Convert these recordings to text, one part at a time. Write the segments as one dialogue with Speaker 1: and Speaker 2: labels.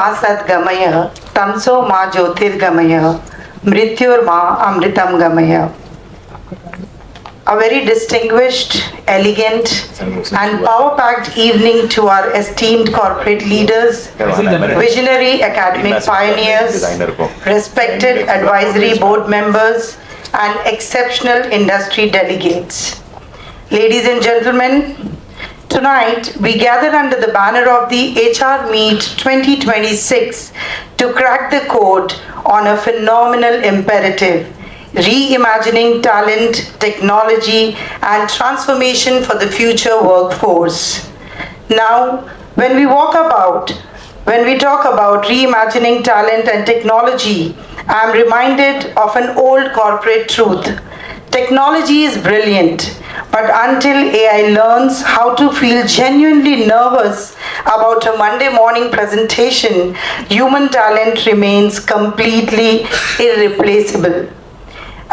Speaker 1: मा सद्गमय तमसो मा ज्योतिर्गमय मृत्युर्मा अमृतम गमय. A very distinguished, elegant and power-packed evening to our esteemed corporate leaders, visionary academic pioneers, respected advisory board members and exceptional industry delegates. Ladies and gentlemen, tonight we gather under the banner of the HR Meet 2026 to crack the code on a phenomenal imperative: reimagining talent, technology, and transformation for the future workforce. Now, when we talk about reimagining talent and technology, I am reminded of an old corporate truth. Technology is brilliant, but until AI learns how to feel genuinely nervous about a Monday morning presentation, human talent remains completely irreplaceable.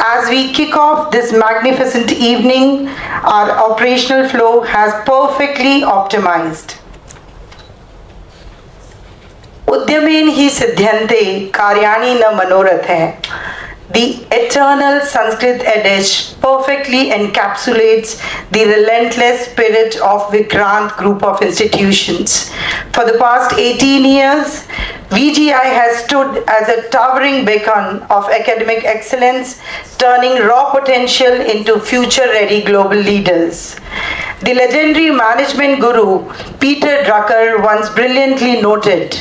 Speaker 1: As we kick off this magnificent evening, our operational flow has perfectly optimized. Udyamen hi siddhyante karyani na manorathe. The eternal Sanskrit adage perfectly encapsulates the relentless spirit of Vikrant group of institutions. For the past 18 years, VGI has stood as a towering beacon of academic excellence, turning raw potential into future-ready global leaders. The legendary management guru Peter Drucker once brilliantly noted,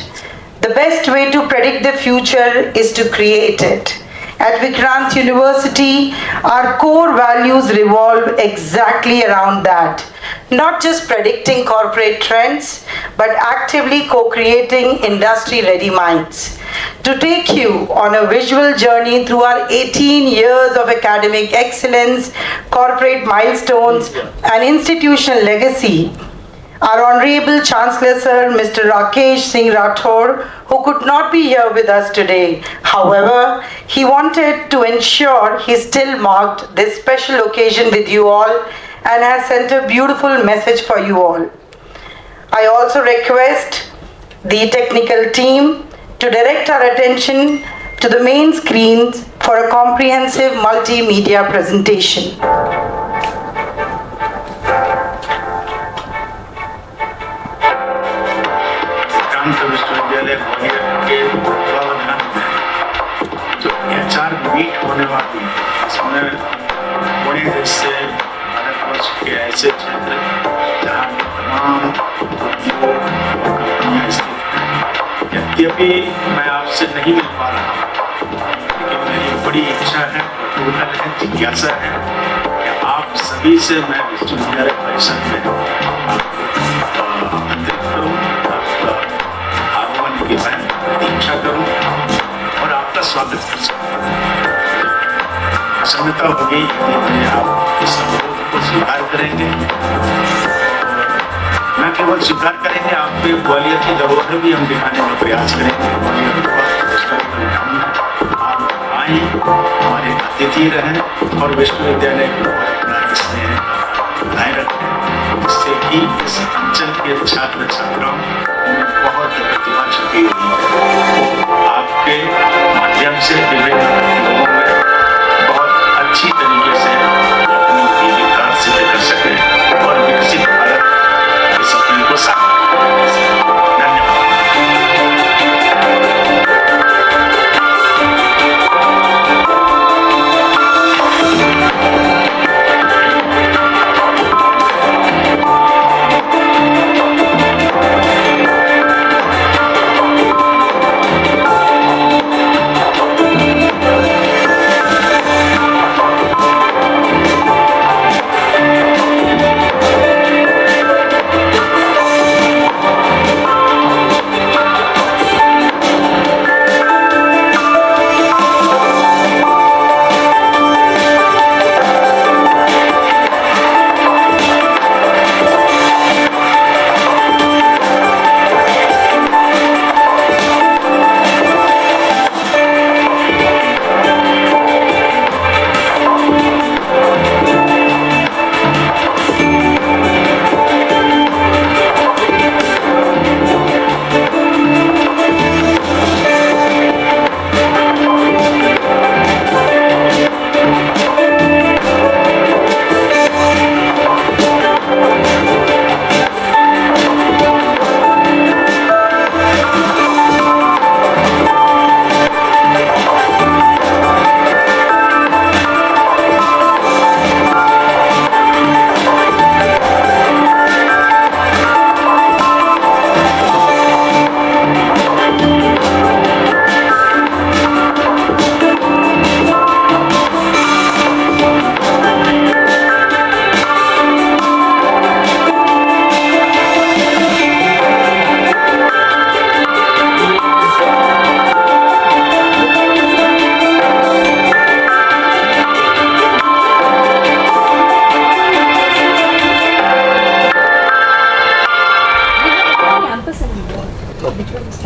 Speaker 1: "The best way to predict the future is to create it." At Vikrant University, our core values revolve exactly around that. Not just predicting corporate trends, but actively co-creating industry-ready minds. To take you on a visual journey through our 18 years of academic excellence, corporate milestones, and institutional legacy, our Honorable Chancellor Sir, Mr. Rakesh Singh Rathore, who could not be here with us today. However, he wanted to ensure he still marked this special occasion with you all and has sent a beautiful message for you all. I also request the technical team to direct our attention to the main screens for a comprehensive multimedia presentation.
Speaker 2: विश्वविद्यालय ग्वालियर के तत्वावधान में जो HR meet होने वाली, इसमें पुणे जैसे भारतवर्ष के ऐसे क्षेत्र जहाँ तमाम उद्योग और कंपनियाँ स्थित हैं। यद्यपि मैं आपसे नहीं मिल पा रहा हूँ, लेकिन मेरी बड़ी इच्छा है, कौतूहल है, जिज्ञासा है कि आप सभी से मैं विश्वविद्यालय परिषद में आमंत्रित करूँ, कि मैं प्रतीक्षा करूं और आपका स्वागत कर सकूं। प्रसन्नता होगी यदि आप इस अनुरोध को स्वीकार करेंगे। न केवल स्वीकार करेंगे, आप पे ग्वालियर की धरोहर भी हम दिखाने का प्रयास करेंगे। आप आए, हमारे अतिथि रहें और विश्वविद्यालय को अपना स्नेह बनाए रखें, जिससे कि इस अंचल के छात्र छात्राओं में बहुत प्रतिभा छुपी हुई है, आपके माध्यम से विभिन्न लोगों में बहुत अच्छी तरीके से अपनी विकास सिद्ध कर सके और विकसित भारत के सपने को साकार कर सके। धन्यवाद।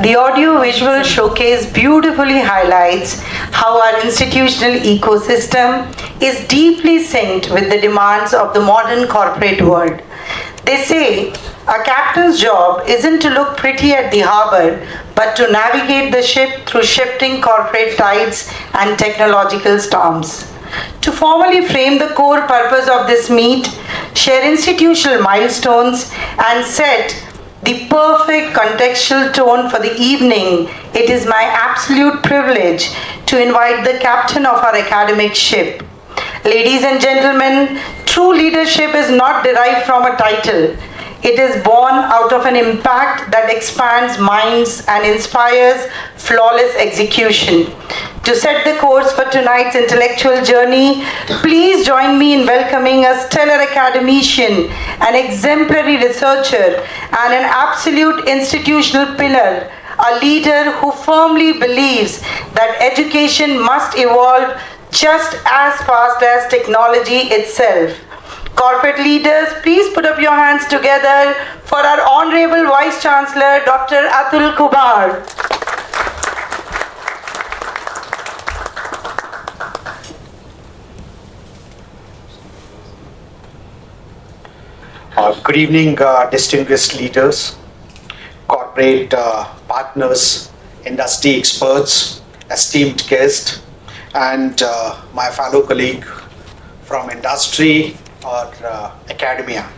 Speaker 1: The audio-visual showcase beautifully highlights how our institutional ecosystem is deeply synced with the demands of the modern corporate world. They say a captain's job isn't to look pretty at the harbor, but to navigate the ship through shifting corporate tides and technological storms. To formally frame the core purpose of this meet, share institutional milestones, and set the perfect contextual tone for the evening, it is my absolute privilege to invite the captain of our academic ship. Ladies and gentlemen, true leadership is not derived from a title. It is born out of an impact that expands minds and inspires flawless execution. To set the course for tonight's intellectual journey, please join me in welcoming a stellar academician, an exemplary researcher, and an absolute institutional pillar, a leader who firmly believes that education must evolve just as fast as technology itself. Corporate leaders, please put up your hands together for our Honorable Vice Chancellor, Dr. Atul Kumar.
Speaker 3: Good evening, distinguished leaders, corporate partners, industry experts, esteemed guests, and my fellow colleague from industry or academia.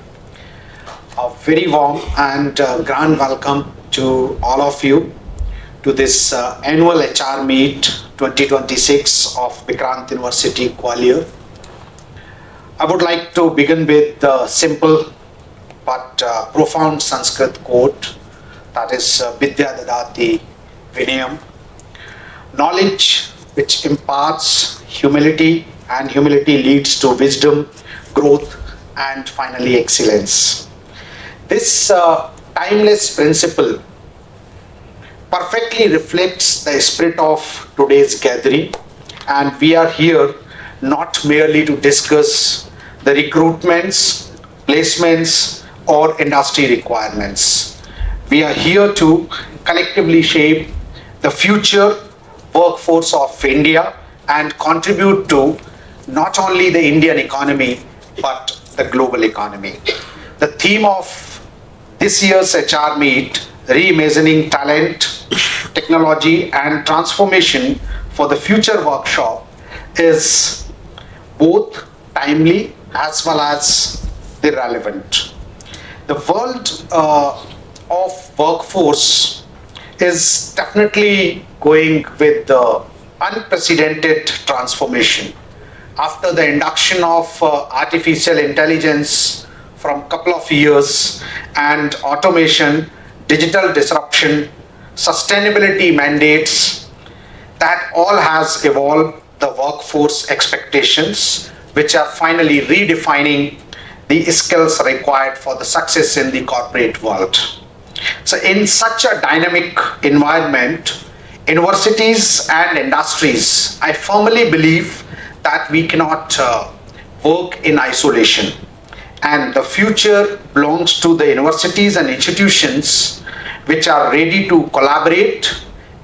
Speaker 3: A very warm and grand welcome to all of you to this annual HR Meet 2026 of Vikrant University, Gwalior. I would like to begin with the simple but profound Sanskrit quote, that is Vidya Dadati Vinayam. Knowledge which imparts humility, and humility leads to wisdom, growth, and finally excellence. This timeless principle perfectly reflects the spirit of today's gathering, and we are here not merely to discuss the recruitments, placements, or industry requirements. We are here to collectively shape the future workforce of India and contribute to not only the Indian economy but the global economy. The theme of this year's HR Meet, Reimagining Talent, Technology and Transformation for the Future workshop, is both timely as well as relevant. The world of workforce is definitely going with the unprecedented transformation. After the induction of artificial intelligence from a couple of years and automation, digital disruption, sustainability mandates, that all has evolved the workforce expectations, which are finally redefining the skills required for the success in the corporate world. So in such a dynamic environment, universities and industries, I firmly believe that we cannot work in isolation. And the future belongs to the universities and institutions which are ready to collaborate,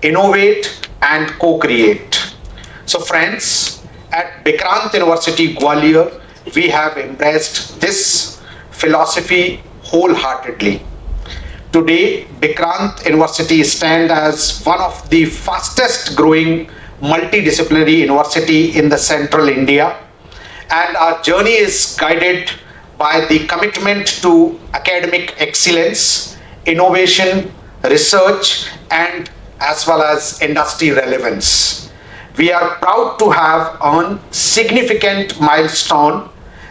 Speaker 3: innovate, and co-create. So friends, at Vikrant University, Gwalior, we have embraced this philosophy wholeheartedly. Today, Vikrant University stands as one of the fastest growing multidisciplinary university in the central India, and our journey is guided by the commitment to academic excellence, innovation, research, and as well as industry relevance. We are proud to have earned significant milestone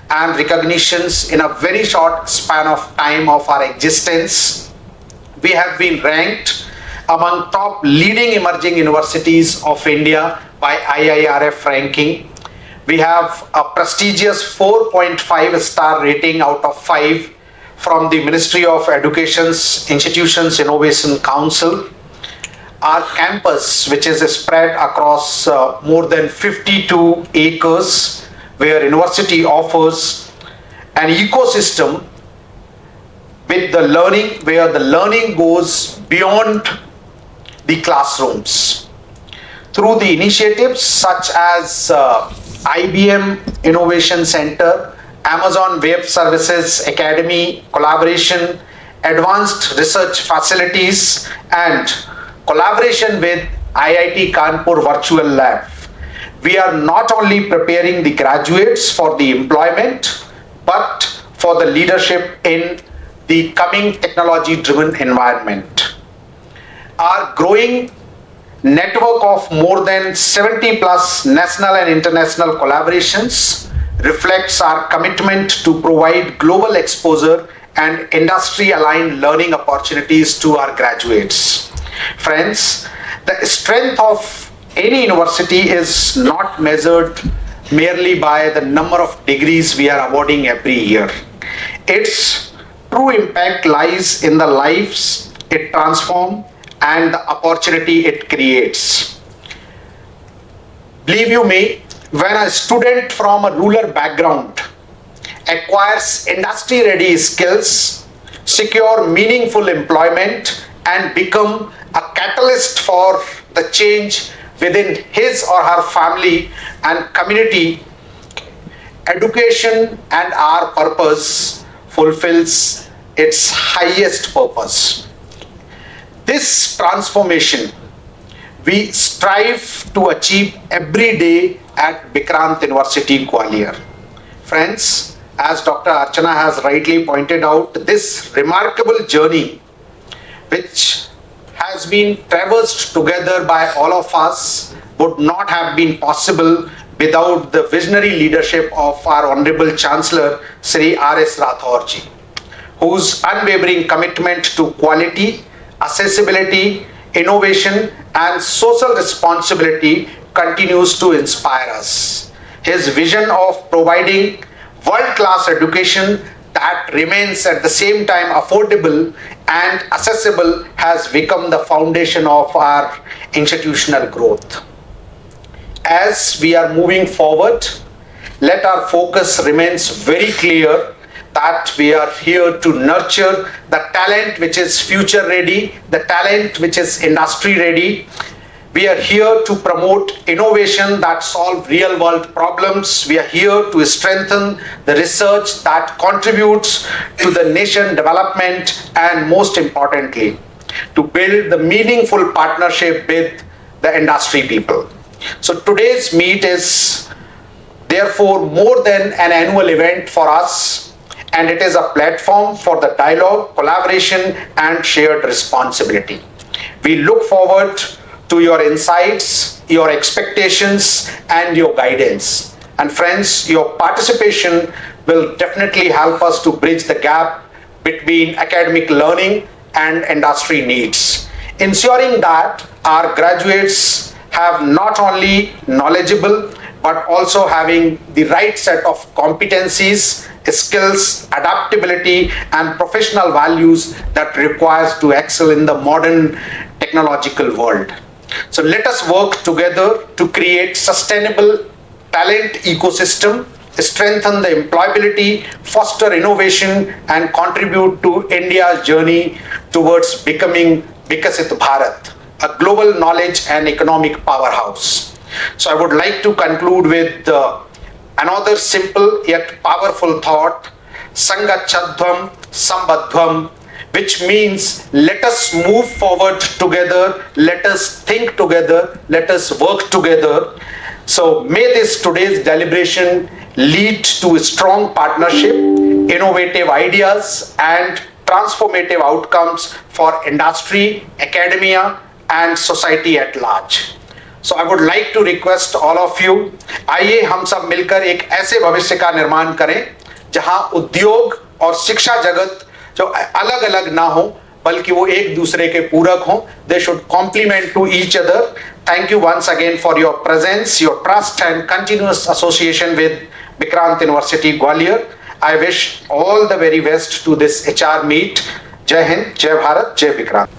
Speaker 3: and recognitions in a very short span of time of our existence. We have been ranked among top leading emerging universities of India by IIRF ranking. We have a prestigious 4.5 star rating out of 5 from the Ministry of Education's Institutions Innovation Council. Our campus, which is spread across more than 52 acres, where university offers an ecosystem with the learning, where the learning goes beyond the classrooms. Through the initiatives such as IBM Innovation Center, Amazon Web Services Academy collaboration, advanced research facilities, and collaboration with IIT Kanpur Virtual Lab, we are not only preparing the graduates for the employment, but for the leadership in the coming technology-driven environment. Our growing network of more than 70 plus national and international collaborations reflects our commitment to provide global exposure and industry-aligned learning opportunities to our graduates. Friends, the strength of any university is not measured merely by the number of degrees we are awarding every year. Its true impact lies in the lives it transforms and the opportunity it creates. Believe you me, when a student from a rural background acquires industry-ready skills, secure meaningful employment, and become a catalyst for the change within his or her family and community, education and our purpose fulfills its highest purpose. This transformation we strive to achieve every day at Vikrant University, Gwalior. Friends, as Dr. Archana has rightly pointed out, this remarkable journey which has been traversed together by all of us would not have been possible without the visionary leadership of our Honorable Chancellor, Sri R.S. Rathorji, whose unwavering commitment to quality, accessibility, innovation, and social responsibility continues to inspire us. His vision of providing world-class education that remains at the same time affordable and accessible has become the foundation of our institutional growth. As we are moving forward, let our focus remains very clear that we are here to nurture the talent which is future ready, the talent which is industry ready. We are here to promote innovation that solve real world problems. We are here to strengthen the research that contributes to the nation development, and most importantly, to build the meaningful partnership with the industry people. So today's meet is therefore more than an annual event for us, and it is a platform for the dialogue, collaboration, and shared responsibility. We look forward to your insights, your expectations, and your guidance. And friends, your participation will definitely help us to bridge the gap between academic learning and industry needs, ensuring that our graduates have not only knowledgeable but also having the right set of competencies, skills, adaptability, and professional values that requires to excel in the modern technological world. So let us work together to create sustainable talent ecosystem, strengthen the employability, foster innovation, and contribute to India's journey towards becoming Vikasit Bharat, a global knowledge and economic powerhouse. So I would like to conclude with another simple yet powerful thought, Sangachadvam Sambadhvam, which means let us move forward together, let us think together, let us work together. So may this today's deliberation lead to a strong partnership, innovative ideas, and transformative outcomes for industry, academia, and society at large. So I would like to request all of you, आइए हम सब मिलकर एक ऐसे भविष्य का निर्माण करें जहां उद्योग और शिक्षा जगत जो अलग अलग ना हो बल्कि वो एक दूसरे के पूरक हों. They should complement to each other. Thank you once again for your presence, your trust, and continuous association with Vikrant University, Gwalior. I wish all the very best to this HR meet. Jai Hind, Jai Bharat, Jai Vikrant.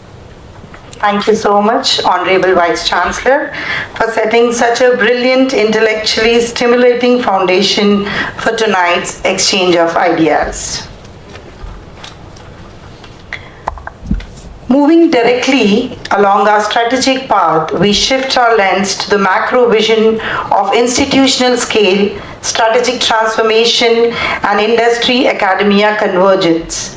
Speaker 1: Thank you so much, Honorable Vice Chancellor, for setting such a brilliant, intellectually stimulating foundation for tonight's exchange of ideas. Moving directly along our strategic path, we shift our lens to the macro vision of institutional scale, strategic transformation, and industry academia convergence.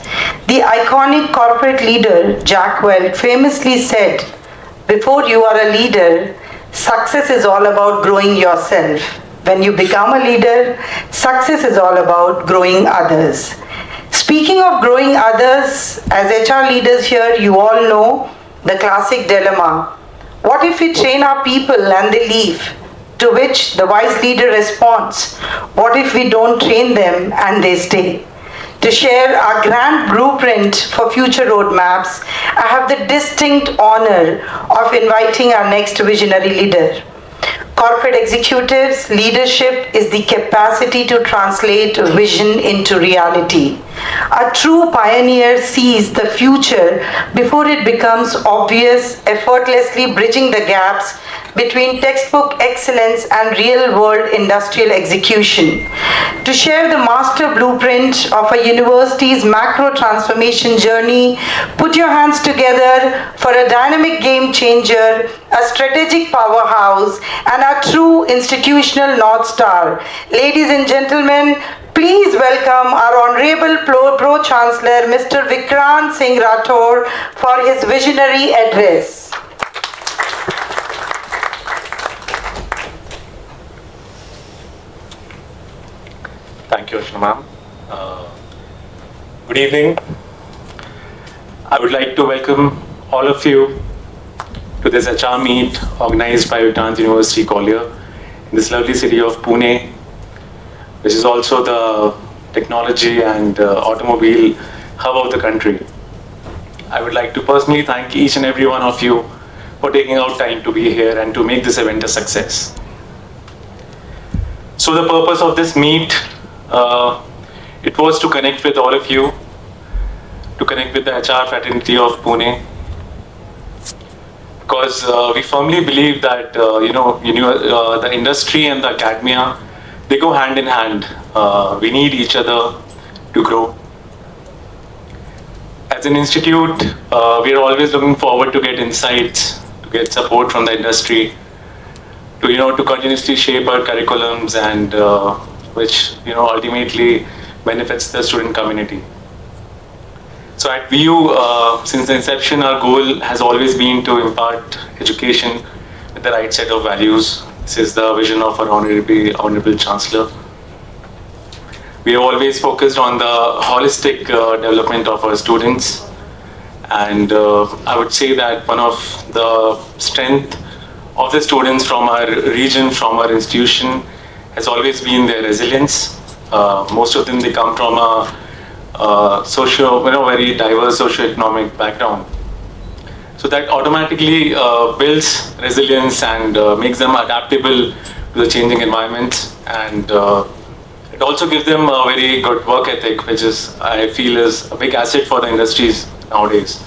Speaker 1: The iconic corporate leader Jack Welch famously said, "Before you are a leader, success is all about growing yourself. When you become a leader, success is all about growing others." Speaking of growing others, as HR leaders here, you all know the classic dilemma. What if we train our people and they leave? To which the wise leader responds, what if we don't train them and they stay? To share our grand blueprint for future roadmaps, I have the distinct honor of inviting our next visionary leader. Corporate executives, leadership is the capacity to translate vision into reality. A true pioneer sees the future before it becomes obvious, effortlessly bridging the gaps between textbook excellence and real world industrial execution. To share the master blueprint of a university's macro transformation journey, put your hands together for a dynamic game changer, a strategic powerhouse, and a true institutional North Star. Ladies and gentlemen, please welcome our Honorable Pro-Chancellor, Mr. Vikrant Singh Rathore, for his visionary address.
Speaker 4: Thank you, Ashna ma'am. Good evening. I would like to welcome all of you to this HR meet organized by Vikrant University, Gwalior, in this lovely city of Pune, which is also the technology and automobile hub of the country. I would like to personally thank each and every one of you for taking out time to be here and to make this event a success. So the purpose of this meet, it was to connect with all of you, to connect with the HR fraternity of Pune, because we firmly believe that the industry and the academia, they go hand in hand. We need each other to grow. As an institute, we are always looking forward to get insights, to get support from the industry, to continuously shape our curriculums and which ultimately benefits the student community. So at VU, since the inception, our goal has always been to impart education with the right set of values. This is the vision of our Honorable Chancellor. We have always focused on the holistic development of our students, and I would say that one of the strength of the students from our region, from our institution, has always been their resilience. Most of them, they come from a very diverse socio-economic background. So that automatically builds resilience and makes them adaptable to the changing environment, and it also gives them a very good work ethic, which I feel is a big asset for the industries nowadays.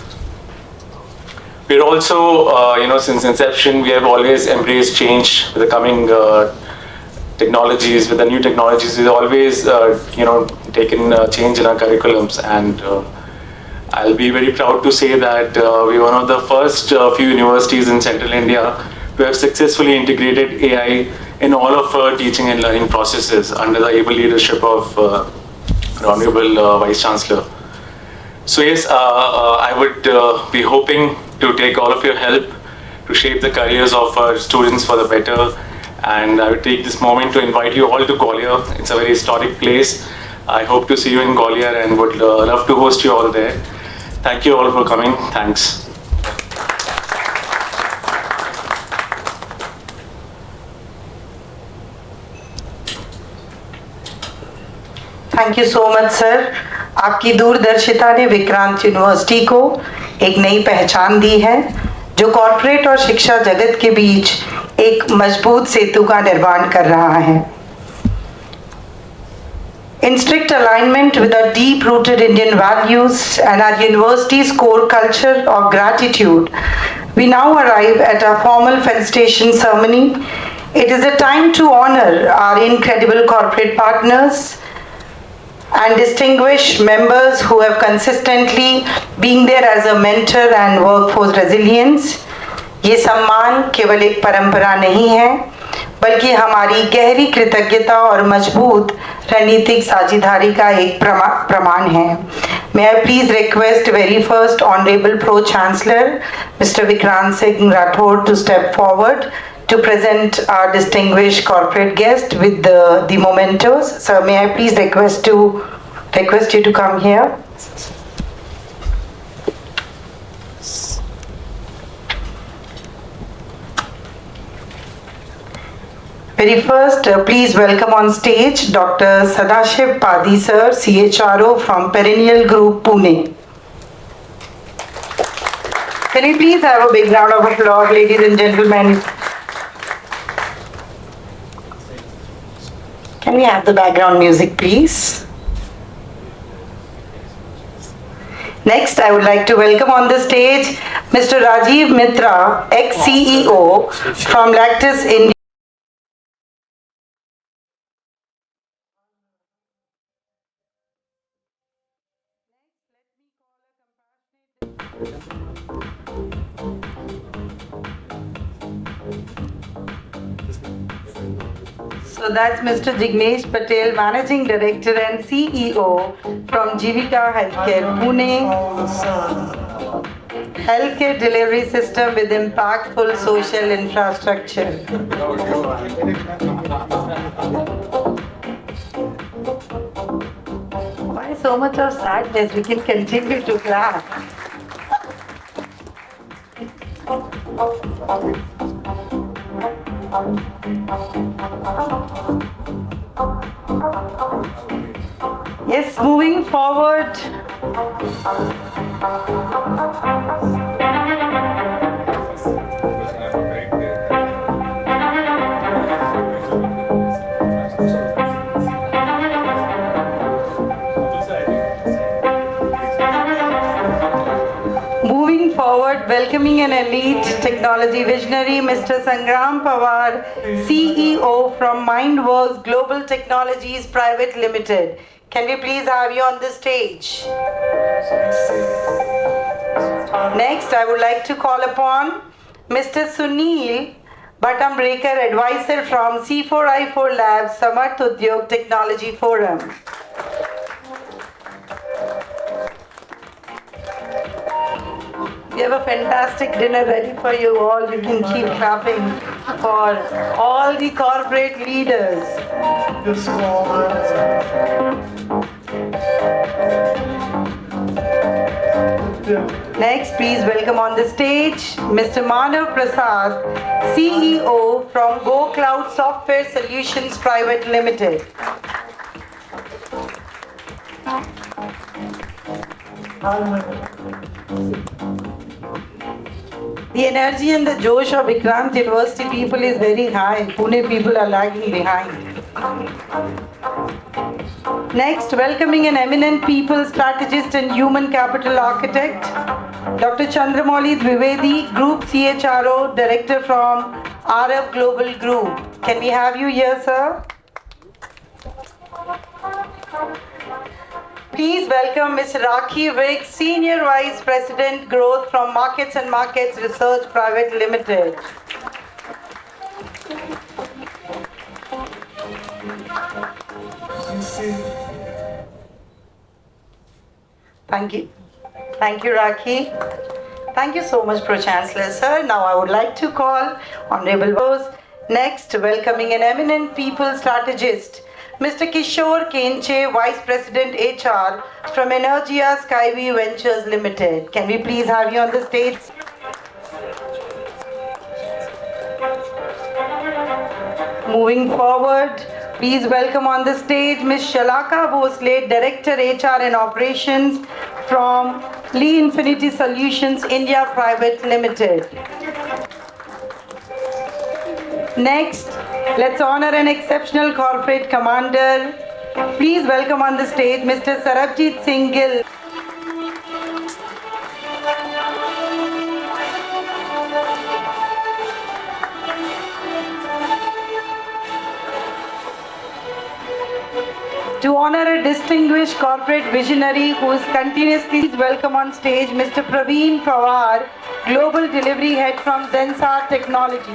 Speaker 4: We're also, since inception, we have always embraced change with the coming technologies. With the new technologies, we've always, taken change in our curriculums, and I'll be very proud to say that we're one of the first few universities in Central India to have successfully integrated AI in all of our teaching and learning processes under the able leadership of Honorable Vice Chancellor. So yes, I would be hoping to take all of your help to shape the careers of our students for the better. And I would take this moment to invite you all to Gwalior. It's a very historic place. I hope to see you in Gwalior and would love to host you all there. Thank you all for coming. Thanks.
Speaker 1: Thank you so much sir. आपकी दूरदर्शिता ने Vikrant university को एक नई पहचान दी है, जो corporate और शिक्षा जगत के बीच एक मजबूत सेतु का निर्माण कर रहा है। In strict alignment with our deep-rooted Indian values and our university's core culture of gratitude, we now arrive at our formal felicitation ceremony. It is a time to honor our incredible corporate partners, and distinguished members who have consistently been there as a mentor and workforce resilience. ये सम्मान केवल एक परंपरा नहीं है, बल्कि हमारी गहरी कृतज्ञता और मजबूत रणनीतिक साझेदारी का एक प्रमाण है. May I please request very first Honorable Pro Chancellor Mr. Vikrant Singh Rathod to step forward to present our distinguished corporate guest with the mementos. Sir, may I please request you to come here. Very first, please welcome on stage Dr. Sadashiv Padi sir, CHRO from Perennial Group, Pune. Can you please have a big round of applause, ladies and gentlemen? Can we have the background music, please? Next, I would like to welcome on the stage Mr. Rajiv Mitra, ex-CEO from Lactus India. So that's Mr. Jignesh Patel, Managing Director and CEO from Jivika Healthcare, Pune. Healthcare delivery system with impactful social infrastructure. Why so much of sadness? We can continue to clap. Yes, moving forward. Moving forward, welcoming an elite technology visionary, Mr. Sangram Pawar, CEO from Mindworks Global Technologies Private Limited. Can we please have you on the stage? Next, I would like to call upon Mr. Sunil Bhattambrekar, advisor from C4I4 Labs, Samarth Udyog Technology Forum. We have a fantastic dinner ready for you all. You can keep clapping for all the corporate leaders. Next, please welcome on the stage Mr. Manav Prasad, CEO from Go Cloud Software Solutions Private Limited. The energy and the josh of Vikrant University people is very high. Pune people are lagging behind. Next, welcoming an eminent people strategist and human capital architect, Dr. Chandramouli Dwivedi, Group CHRO Director from RF Global Group. Can we have you here, sir? Please welcome Ms. Rakhi Vig, Senior Vice President Growth from Markets and Markets Research Private Limited. Thank you. Thank you, Rakhi. Thank you so much, Pro Chancellor, sir. Now I would like to call Honorable Rose. Next, welcoming an eminent people strategist, Mr. Kishore Kenche, Vice President HR from Energia Skyway Ventures Limited. Can we please have you on the stage? Moving forward, please welcome on the stage Ms. Shalaka Bhosle, Director HR and Operations from Lee Infinity Solutions India Private Limited. Next, let's honor an exceptional corporate commander. Please welcome on the stage Mr. Sarabjit Singh Gill. To honor a distinguished corporate visionary who is continuously welcome on stage, Mr. Praveen Pawar, Global Delivery Head from Zensar Technology.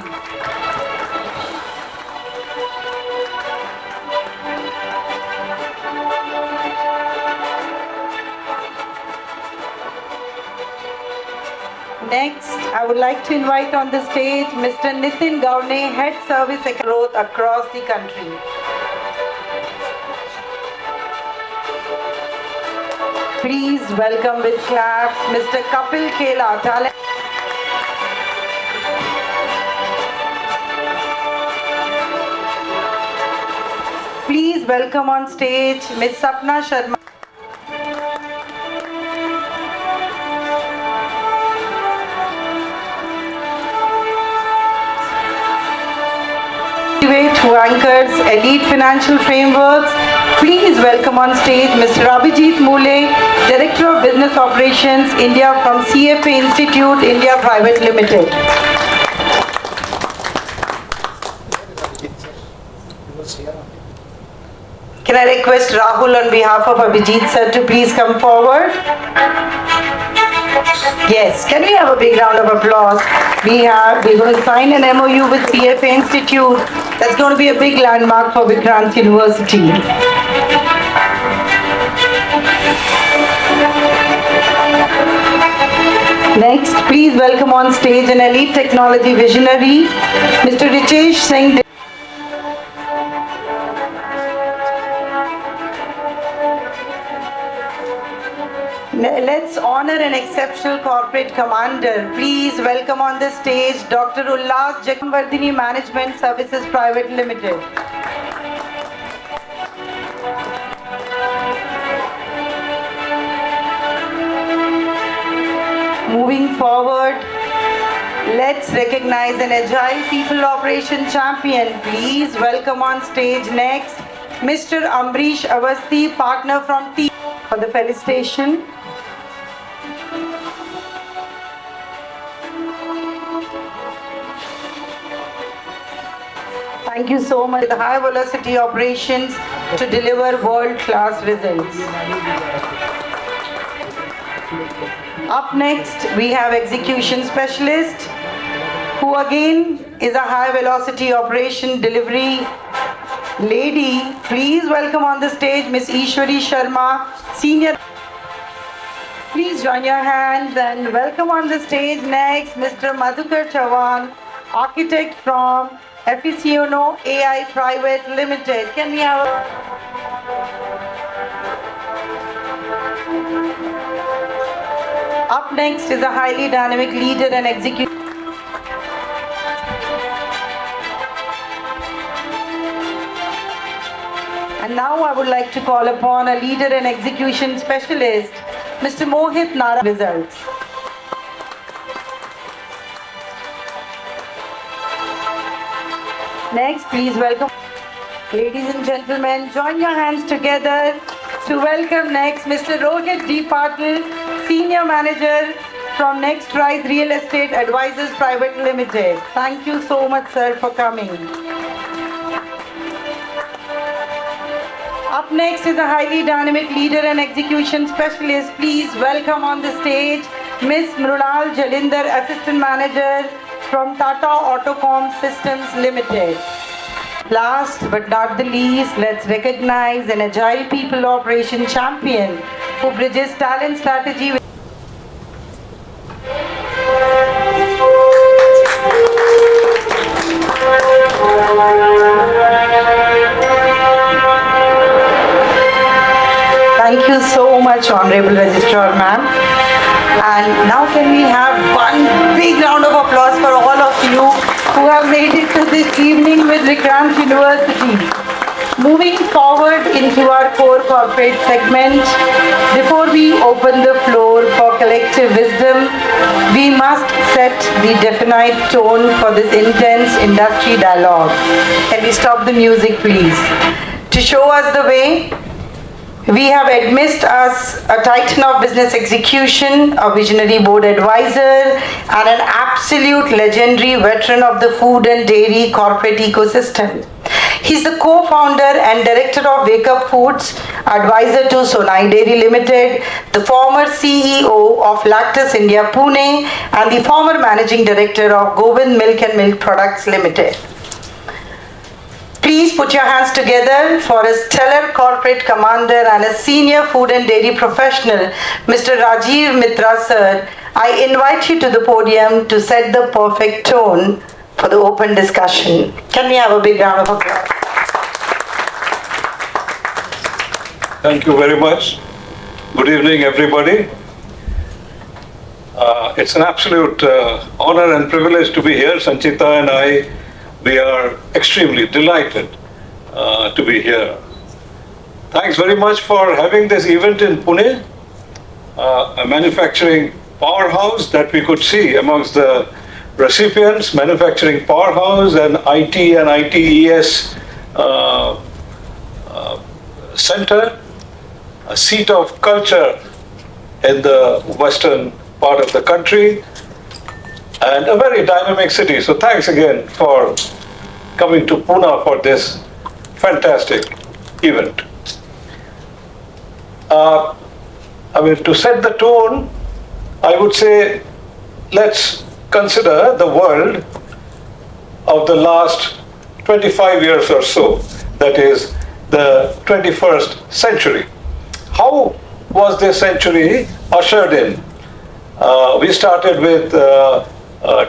Speaker 1: Next, I would like to invite on the stage Mr. Nitin Gaune, Head Service Growth across the country. Please welcome with claps Mr. Kapil Kela, talent. Please welcome on stage Ms. Sapna Sharma. Who anchors elite financial frameworks. Please welcome on stage Mr. Abhijit Mule, Director of Business Operations, India from CFA Institute, India Private Limited. Can I request Rahul on behalf of Abhijit sir to please come forward? Yes, can we have a big round of applause? We're going to sign an MOU with CFA Institute. That's going to be a big landmark for Vikrant University. Next, please welcome on stage an elite technology visionary, Mr. Richesh Singh. Let's honor an exceptional corporate commander. Please welcome on the stage Dr. Ullas Jagamvardhini Management Services Private Limited. Moving forward, let's recognize an agile people operation champion. Please welcome on stage next Mr. Ambrish Avasthi, partner from T for the felicitation. Thank you so much. The high velocity operations to deliver world-class results. Up next, we have execution specialist, who again is a high velocity operation delivery lady. Please welcome on the stage Ms. Ishwari Sharma, senior. Please join your hands and welcome on the stage next Mr. Madhukar Chavan, architect from Efficiono AI Private Limited. Can we have Up next is a highly dynamic leader and executive. And now I would like to call upon a leader and execution specialist, Mr. Mohit Nara. Results. Next, please welcome. Ladies and gentlemen, join your hands together to welcome next Mr. Rohit D. Patil, Senior Manager from Next Rise Real Estate Advisors Private Limited. Thank you so much, sir, for coming. Up next is a highly dynamic leader and execution specialist. Please welcome on the stage Ms. Mrunal Jalinder, Assistant Manager from Tata Autocom Systems Limited. Last but not the least, let's recognize an agile people operation champion who bridges talent strategy with Thank you so much, Honorable Registrar Ma'am. And now can we have one big round of applause for all of you who have made it to this evening with Vikrant University. Moving forward into our core corporate segment, before we open the floor for collective wisdom, we must set the definite tone for this intense industry dialogue. Can we stop the music, please? To show us the way, we have amidst us a titan of business execution, a visionary board advisor, and an absolute legendary veteran of the food and dairy corporate ecosystem. He's the co-founder and director of Wake Up Foods, advisor to Sonai Dairy Limited, the former CEO of Lactus India Pune, and the former managing director of Govind Milk and Milk Products Limited. Please put your hands together for a stellar corporate commander and a senior food and dairy professional, Mr. Rajiv Mitra sir. I invite you to the podium to set the perfect tone for the open discussion. Can we have a big round of applause?
Speaker 5: Thank you very much. Good evening, everybody. It's an absolute honor and privilege to be here. Sanchita and I, we are extremely delighted to be here. Thanks very much for having this event in Pune, a manufacturing powerhouse that we could see amongst the recipients, manufacturing powerhouse and IT and ITES center, a seat of culture in the western part of the country, and a very dynamic city. So thanks again for coming to Pune for this fantastic event. To set the tone, I would say let's consider the world of the last 25 years or so, that is the 21st century. How was this century ushered in? We started with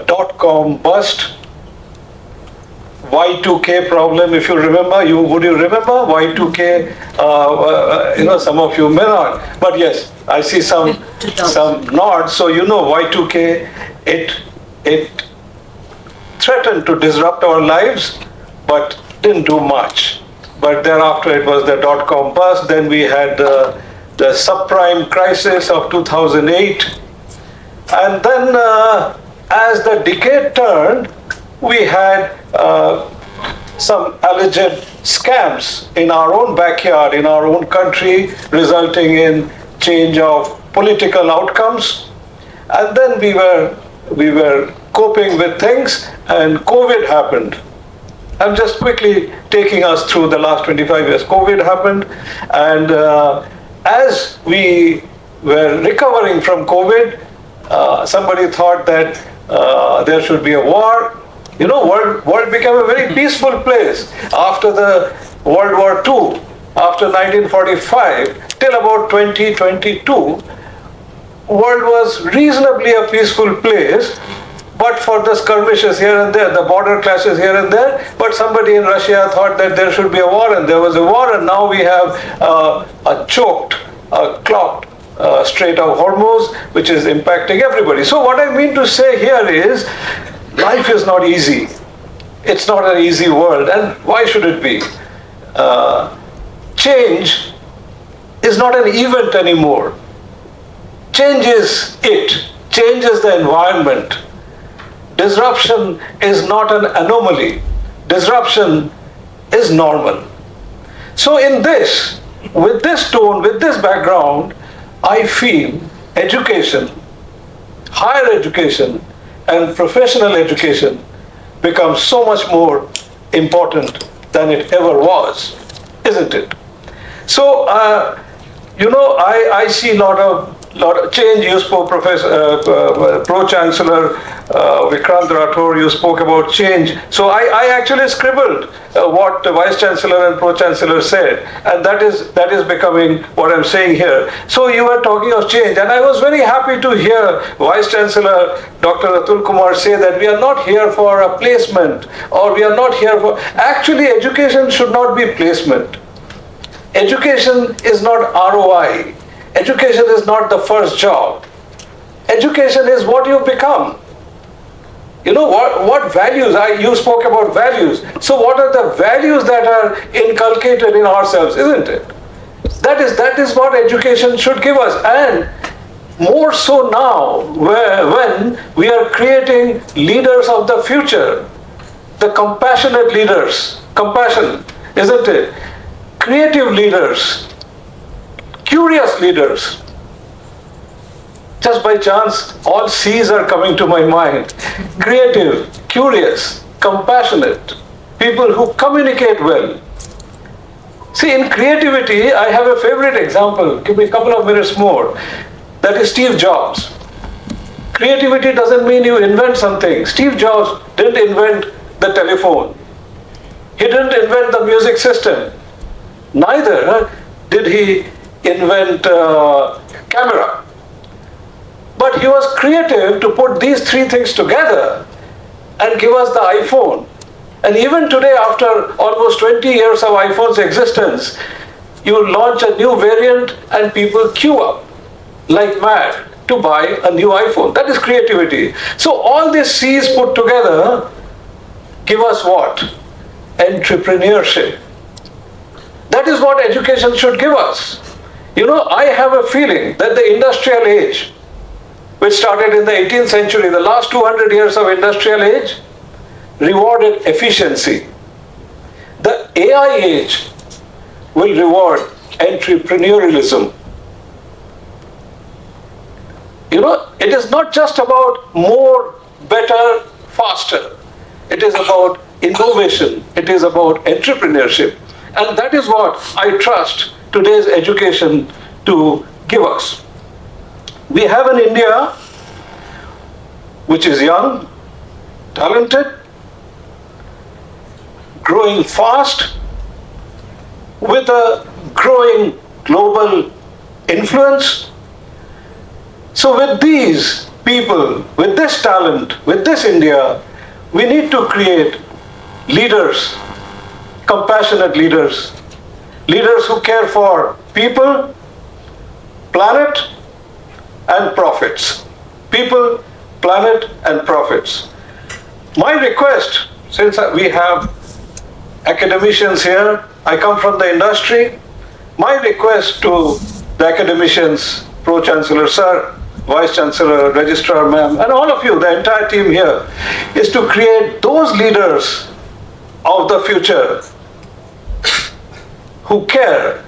Speaker 5: dot-com bust, Y2K problem, if you remember. Would you remember Y2K? Some of you may not, but yes, I see some nods. So you know Y2K. It threatened to disrupt our lives, but didn't do much. But thereafter, it was the dot-com bust. Then we had the subprime crisis of 2008, and then as the decade turned, we had some alleged scams in our own backyard, in our own country, resulting in change of political outcomes. And then we were coping with things, and COVID happened. I'm just quickly taking us through the last 25 years. COVID happened, and as we were recovering from COVID, somebody thought that there should be a war. World became a very peaceful place after the World War II. After 1945 till about 2022, world was reasonably a peaceful place, but for the skirmishes here and there, the border clashes here and there. But somebody in Russia thought that there should be a war, and there was a war, and now we have a clogged Strait of Hormuz, which is impacting everybody. So what I mean to say here is, life is not easy. It's not an easy world, and why should it be? Change is not an event anymore. Change is it. Change is the environment. Disruption is not an anomaly. Disruption is normal. So in this, with this tone, with this background, I feel education, higher education, and professional education becomes so much more important than it ever was, isn't it? So, I see a lot of change. You spoke, Pro-Chancellor Vikrant Rathore, you spoke about change. So I actually scribbled what the Vice-Chancellor and Pro-Chancellor said, and that is becoming what I'm saying here. So you were talking of change, and I was very happy to hear Vice-Chancellor Dr. Atul Kumar say that we are not here for a placement, or we are not here for... Actually, education should not be placement. Education is not ROI. Education is not the first job. Education is what you become. What values, you spoke about values. So what are the values that are inculcated in ourselves, isn't it? That is what education should give us. And more so now, when we are creating leaders of the future, the compassionate leaders, compassion, isn't it? Creative leaders, curious leaders. Just by chance, all C's are coming to my mind. Creative, curious, compassionate. people who communicate well. See, in creativity, I have a favorite example. Give me a couple of minutes more. That is Steve Jobs. Creativity doesn't mean you invent something. Steve Jobs didn't invent the telephone. He didn't invent the music system. Neither did he invent camera. But he was creative to put these three things together and give us the iPhone. And even today, after almost 20 years of iPhone's existence, you launch a new variant and people queue up like mad to buy a new iPhone. That is creativity. So all these C's put together give us what? Entrepreneurship. That is what education should give us. You know, I have a feeling that the industrial age, which started in the 18th century, the last 200 years of industrial age, rewarded efficiency. The AI age will reward entrepreneurialism. You know, it is not just about more, better, faster. It is about innovation. It is about entrepreneurship. And that is what I trust today's education to give us. We have an India which is young, talented, growing fast, with a growing global influence. So with these people, with this talent, with this India, we need to create leaders, compassionate leaders, leaders who care for people, planet, and profits. People, planet, and profits. My request, since we have academicians here, I come from the industry, my request to the academicians, Pro-Chancellor Sir, Vice-Chancellor, Registrar Ma'am, and all of you, the entire team here, is to create those leaders of the future who care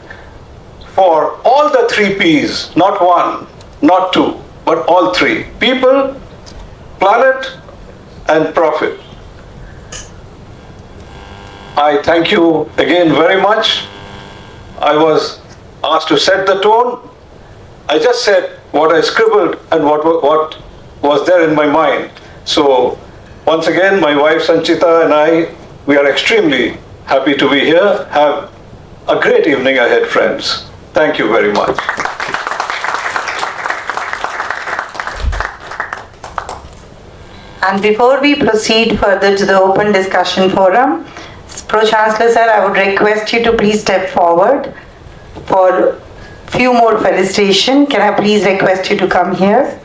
Speaker 5: for all the three P's, not one, not two, but all three: people, planet, and profit. I thank you again very much. I was asked to set the tone. I just said what I scribbled and what was there in my mind. So once again, my wife Sanchita and I, we are extremely happy to be here. Have a great evening ahead, friends. Thank you very much.
Speaker 1: And before we proceed further to the open discussion forum, Pro-Chancellor Sir, I would request you to please step forward for few more felicitations. Can I please request you to come here?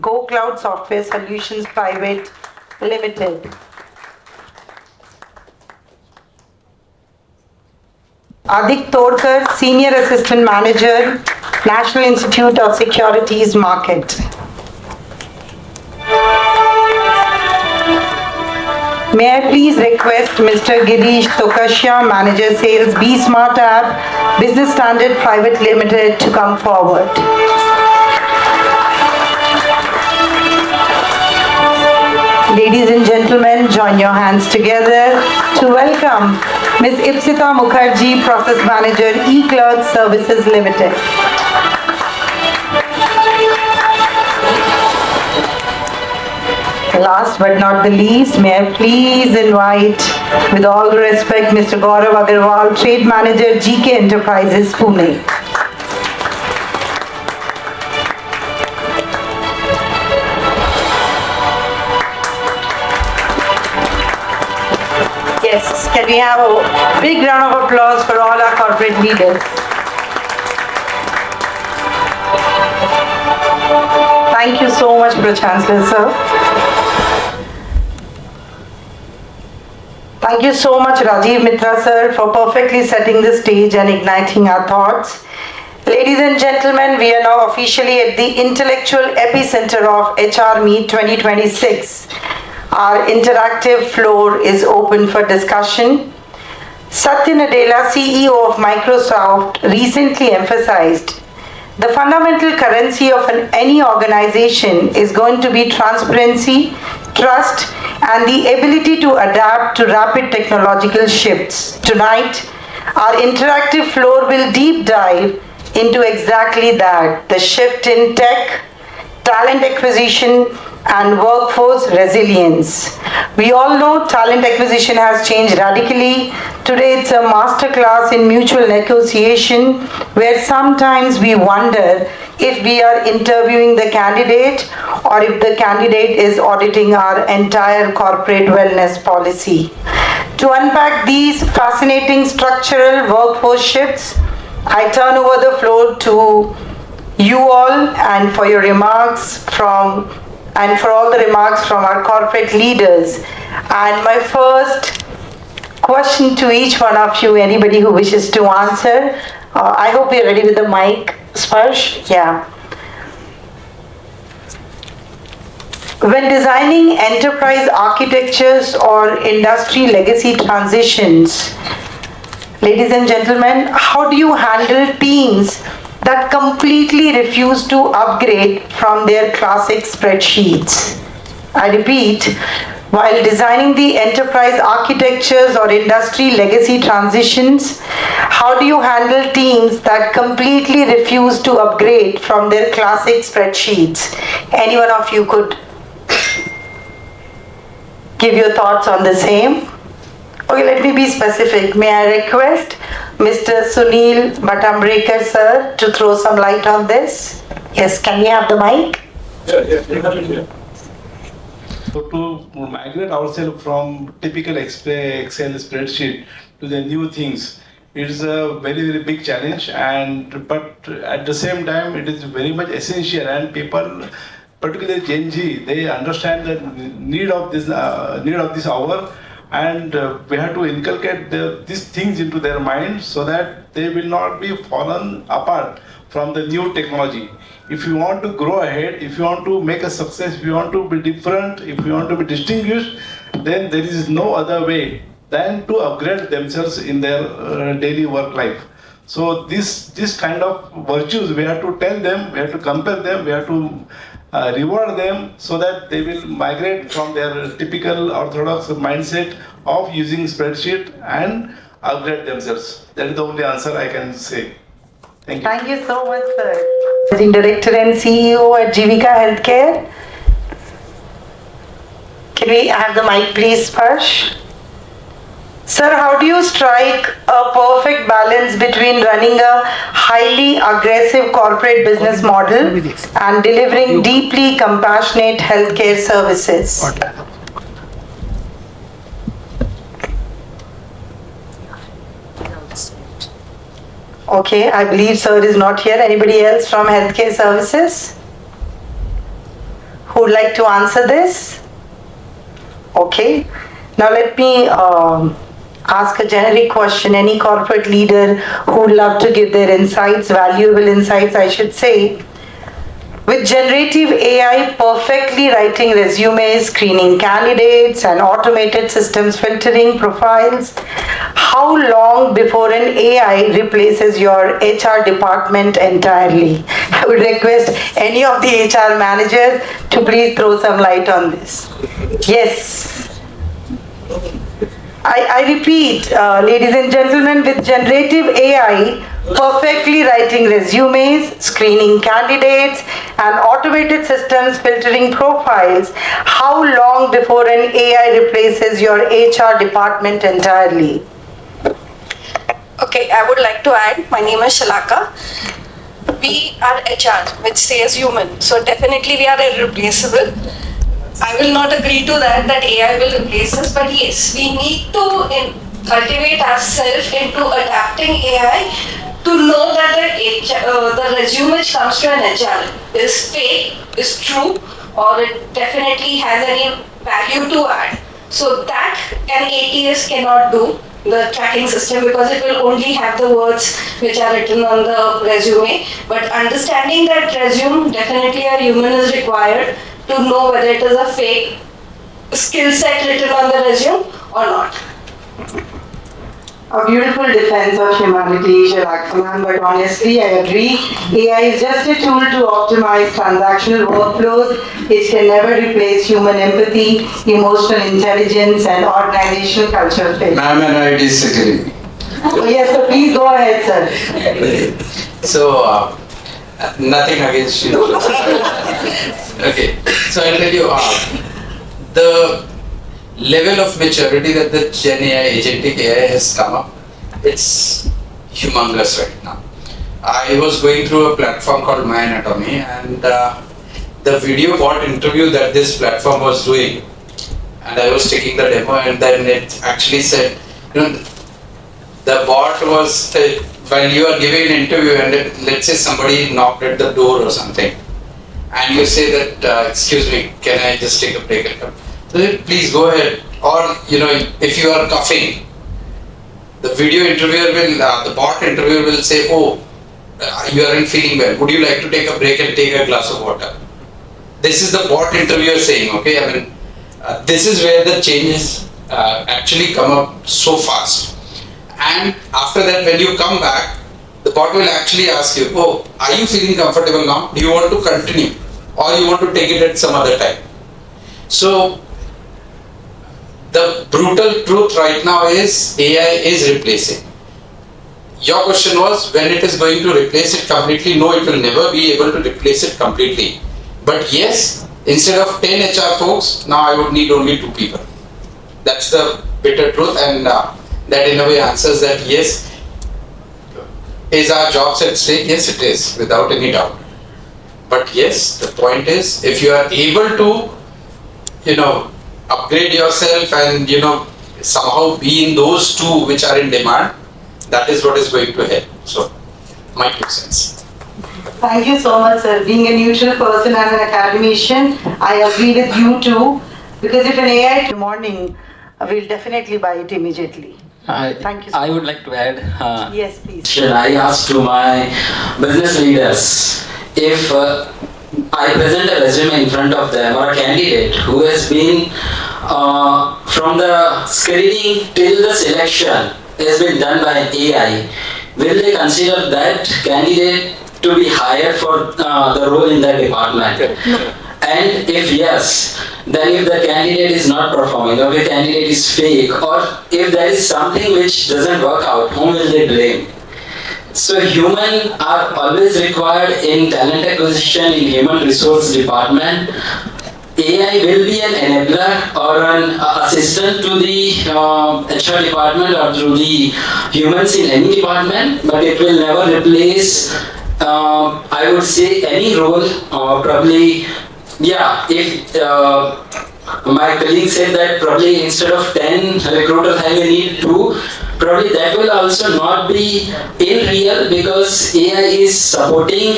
Speaker 1: Go Cloud Software Solutions Private Limited. Adik Todkar, Senior Assistant Manager, National Institute of Securities Market. May I please request Mr. Girish Tokashya, Manager Sales, B Smart App, Business Standard Private Limited, to come forward. Ladies and gentlemen, join your hands together to welcome Ms. Ipsita Mukherjee, Process Manager, eClerk Services Limited. Last but not the least, may I please invite, with all due respect, Mr. Gaurav Agarwal, Trade Manager, GK Enterprises, Pune. Yes, can we have a big round of applause for all our corporate leaders? Thank you so much, Pro-Chancellor Sir. Thank you so much, Rajiv Mitra Sir, for perfectly setting the stage and igniting our thoughts. Ladies and gentlemen, we are now officially at the intellectual epicenter of HR Meet 2026. Our interactive floor is open for discussion. Satya Nadella, CEO of Microsoft, recently emphasized the fundamental currency of any organization is going to be transparency, trust, and the ability to adapt to rapid technological shifts. Tonight, our interactive floor will deep dive into exactly that, the shift in tech, talent acquisition, and workforce resilience. We all know talent acquisition has changed radically. Today it's a masterclass in mutual negotiation where sometimes we wonder if we are interviewing the candidate or if the candidate is auditing our entire corporate wellness policy. To unpack these fascinating structural workforce shifts, I turn over the floor to you all and for your remarks and for all the remarks from our corporate leaders. And my first question to each one of you, anybody who wishes to answer, I hope you're ready with the mic. Sparsh? Yeah. When designing enterprise architectures or industry legacy transitions, ladies and gentlemen, how do you handle teams that completely refuse to upgrade from their classic spreadsheets? I repeat, while designing the enterprise architectures or industry legacy transitions, how do you handle teams that completely refuse to upgrade from their classic spreadsheets? Any one of you could give your thoughts on the same? Okay, let me be specific. May I request Mr. Sunil Bhattambrekar sir to throw some light on this? Yes, can we have the mic?
Speaker 5: Yeah.
Speaker 6: So to migrate ourselves from typical Excel spreadsheet to the new things, it is a very, very big challenge, but at the same time it is very much essential, and people, particularly Gen Z, they understand the need of this hour, and we have to inculcate these things into their minds so that they will not be fallen apart from the new technology. If you want to grow ahead, if you want to make a success, if you want to be different, if you want to be distinguished, then there is no other way than to upgrade themselves in their daily work life. So this kind of virtues, we have to tell them, we have to compare them, we have to reward them so that they will migrate from their typical orthodox mindset of using spreadsheet and upgrade themselves. That is the only answer I can say. Thank you.
Speaker 1: Thank you so much, sir. Managing Director and CEO at Jivika Healthcare. Can we have the mic, please, Sparsh? Sir, how do you strike a perfect balance between running a highly aggressive corporate business model and delivering deeply compassionate healthcare services? Okay, I believe sir is not here. Anybody else from healthcare services who would like to answer this? Okay, now let me ask a generic question. Any corporate leader who would love to give their insights, valuable insights, I should say. With generative AI perfectly writing resumes, screening candidates, and automated systems filtering profiles, how long before an AI replaces your HR department entirely? I would request any of the HR managers to please throw some light on this. Yes. I repeat, ladies and gentlemen, with generative AI perfectly writing resumes, screening candidates, and automated systems filtering profiles, how long before an AI replaces your HR department entirely?
Speaker 7: Okay, I would like to add, my name is Shalaka. We are HR, which says human, so definitely we are irreplaceable. I will not agree to that AI will replace us, but yes, we need to cultivate ourselves into adapting AI to know that the resume which comes to an HR is fake, is true, or it definitely has any value to add. So that an ATS cannot do, the tracking system, because it will only have the words which are written on the resume. But understanding that resume, definitely a human is required to know whether it is a fake skill set written on the resume or not.
Speaker 1: A beautiful defense of humanity, Shalaksaman, but honestly, I agree. AI is just a tool to optimize transactional workflows. It can never replace human empathy, emotional intelligence, and organizational culture fit.
Speaker 8: Ma'am and I disagree.
Speaker 1: Oh, yes, so please go ahead, sir.
Speaker 8: So, nothing against you. Okay, so I'll tell you, the level of maturity that the Gen AI, agentic AI has come up, it's humongous right now. I was going through a platform called My Anatomy, and the video bot interview that this platform was doing, and I was taking the demo, and then it actually said, the bot was, while you are giving an interview and let's say somebody knocked at the door or something, and you say that, excuse me, can I just take a break and come? So please go ahead. Or, if you are coughing, the video interviewer will, the bot interviewer will say, oh, you aren't feeling well. Would you like to take a break and take a glass of water? This is the bot interviewer saying, okay, I mean, this is where the changes actually come up so fast. And after that, when you come back, the bot will actually ask you, oh, are you feeling comfortable now? Do you want to continue? Or you want to take it at some other time? So, the brutal truth right now is AI is replacing. Your question was when it is going to replace it completely. No, it will never be able to replace it completely. But yes, instead of 10 HR folks, now I would need only 2 people. That's the bitter truth, and that in a way answers that yes, is our jobs at stake? Yes, it is, without any doubt. But yes, the point is, if you are able to, upgrade yourself and, somehow be in those 2 which are in demand, that is what is going to help. So, my 2 cents.
Speaker 1: Thank you so much, sir. Being a neutral person and an academician, I agree with you too. Because if an AI in the morning, we'll definitely buy it immediately. Thank you so
Speaker 9: I would
Speaker 1: much.
Speaker 9: like to add.
Speaker 1: Yes, please.
Speaker 9: Should I ask to my business leaders if I present a resume in front of them or a candidate who has been from the screening till the selection has been done by an AI, will they consider that candidate to be hired for the role in that department? And if yes, then if the candidate is not performing, or the candidate is fake, or if there is something which doesn't work out, whom will they blame? So humans are always required in talent acquisition in human resource department. AI will be an enabler or an assistant to the HR department or to the humans in any department, but it will never replace, I would say, any role. Probably, yeah, if my colleague said that probably instead of 10 recruiters I will need 2, probably that will also not be in real, because AI is supporting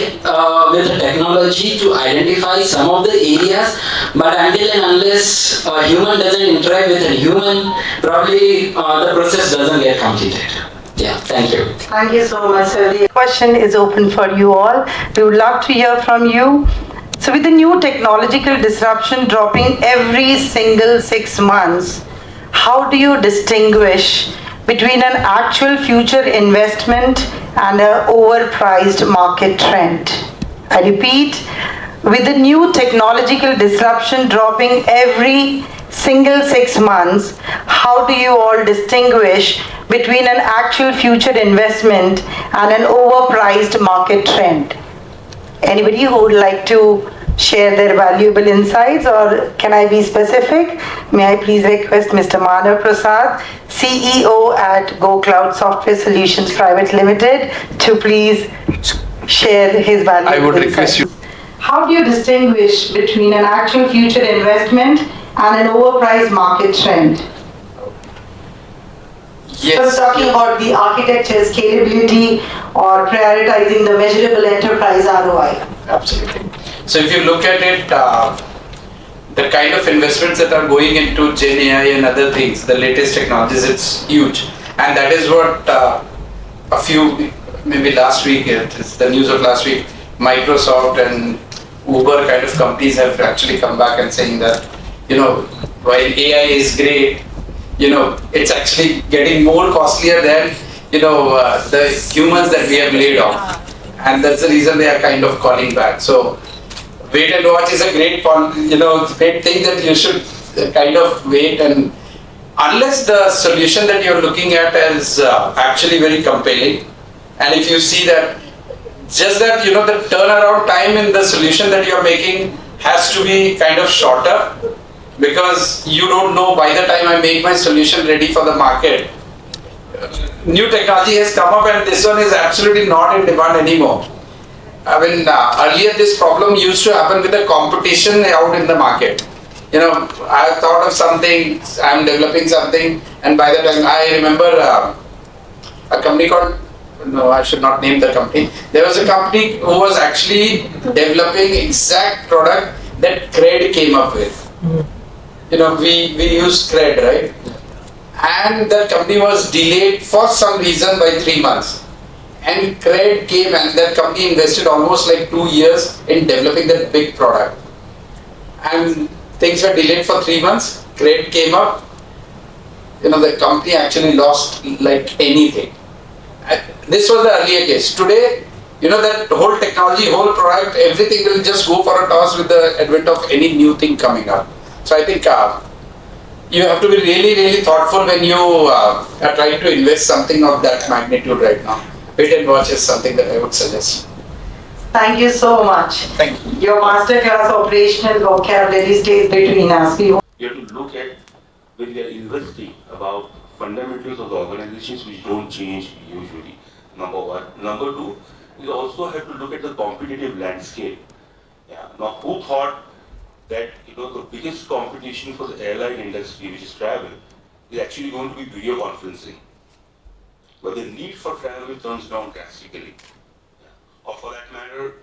Speaker 9: with the technology to identify some of the areas, but until and unless a human doesn't interact with a human, probably the process doesn't get completed. Yeah, thank you.
Speaker 1: Thank you so much, sir. The question is open for you all. We would love to hear from you. So with the new technological disruption dropping every single 6 months, how do you distinguish between an actual future investment and an overpriced market trend? I repeat, with the new technological disruption dropping every single 6 months, how do you all distinguish between an actual future investment and an overpriced market trend? Anybody who would like to share their valuable insights, or can I be specific? May I please request Mr. Manav Prasad, CEO at Go Cloud Software Solutions Private Limited, to please share his valuable insights.
Speaker 6: I would request you.
Speaker 1: How do you distinguish between an actual future investment and an overpriced market trend?
Speaker 8: Yes.
Speaker 1: So talking about the architecture, scalability, or prioritizing the measurable enterprise ROI.
Speaker 8: Absolutely. So if you look at it, the kind of investments that are going into Gen AI and other things, the latest technologies, it's huge. And that is what maybe last week, it's the news of last week, Microsoft and Uber kind of companies have actually come back and saying that, while AI is great, it's actually getting more costlier than, the humans that we have laid off. And that's the reason they are kind of calling back. So wait and watch is a great, great thing that you should kind of wait, and unless the solution that you're looking at is actually very compelling, and if you see that just that, the turnaround time in the solution that you're making has to be kind of shorter, because you don't know by the time I make my solution ready for the market, new technology has come up and this one is absolutely not in demand anymore. I mean, earlier this problem used to happen with the competition out in the market. I thought of something, I'm developing something, and by the time I remember a company called, no, I should not name the company. There was a company who was actually developing exact product that Cred came up with. We used Cred, right? And that company was delayed for some reason by 3 months. And Cred came, and that company invested almost like 2 years in developing that big product. And things were delayed for 3 months. Cred came up. The company actually lost like anything. This was the earlier case. Today, that whole technology, whole product, everything will just go for a toss with the advent of any new thing coming up. So I think you have to be really, really thoughtful when you are trying to invest something of that magnitude right now. Wait and watch is something that I would suggest.
Speaker 1: Thank you so much.
Speaker 8: Thank you.
Speaker 1: Your masterclass operational vocabulary stays between us.
Speaker 10: You have to look at when we are investing about fundamentals of the organizations which don't change usually. Number one. Number two, we also have to look at the competitive landscape. Yeah. Now, who thought that the biggest competition for the airline industry, which is travel, is actually going to be video conferencing? But the need for travel turns down drastically. Or for that matter,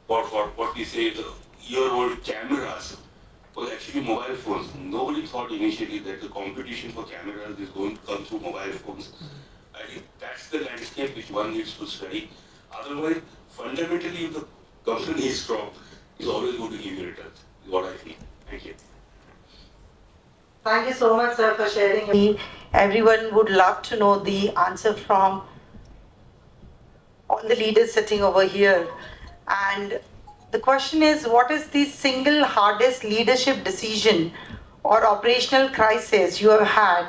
Speaker 10: for what we say the year-old cameras, was actually mobile phones. Nobody thought initially that the competition for cameras is going to come through mobile phones. I think that's the landscape which one needs to study. Otherwise, fundamentally, if the company is strong, it's always going to give you returns, is what I feel. Thank you.
Speaker 1: Thank you so much, sir, for sharing. Everyone would love to know the answer from all the leaders sitting over here. And the question is, what is the single hardest leadership decision or operational crisis you have had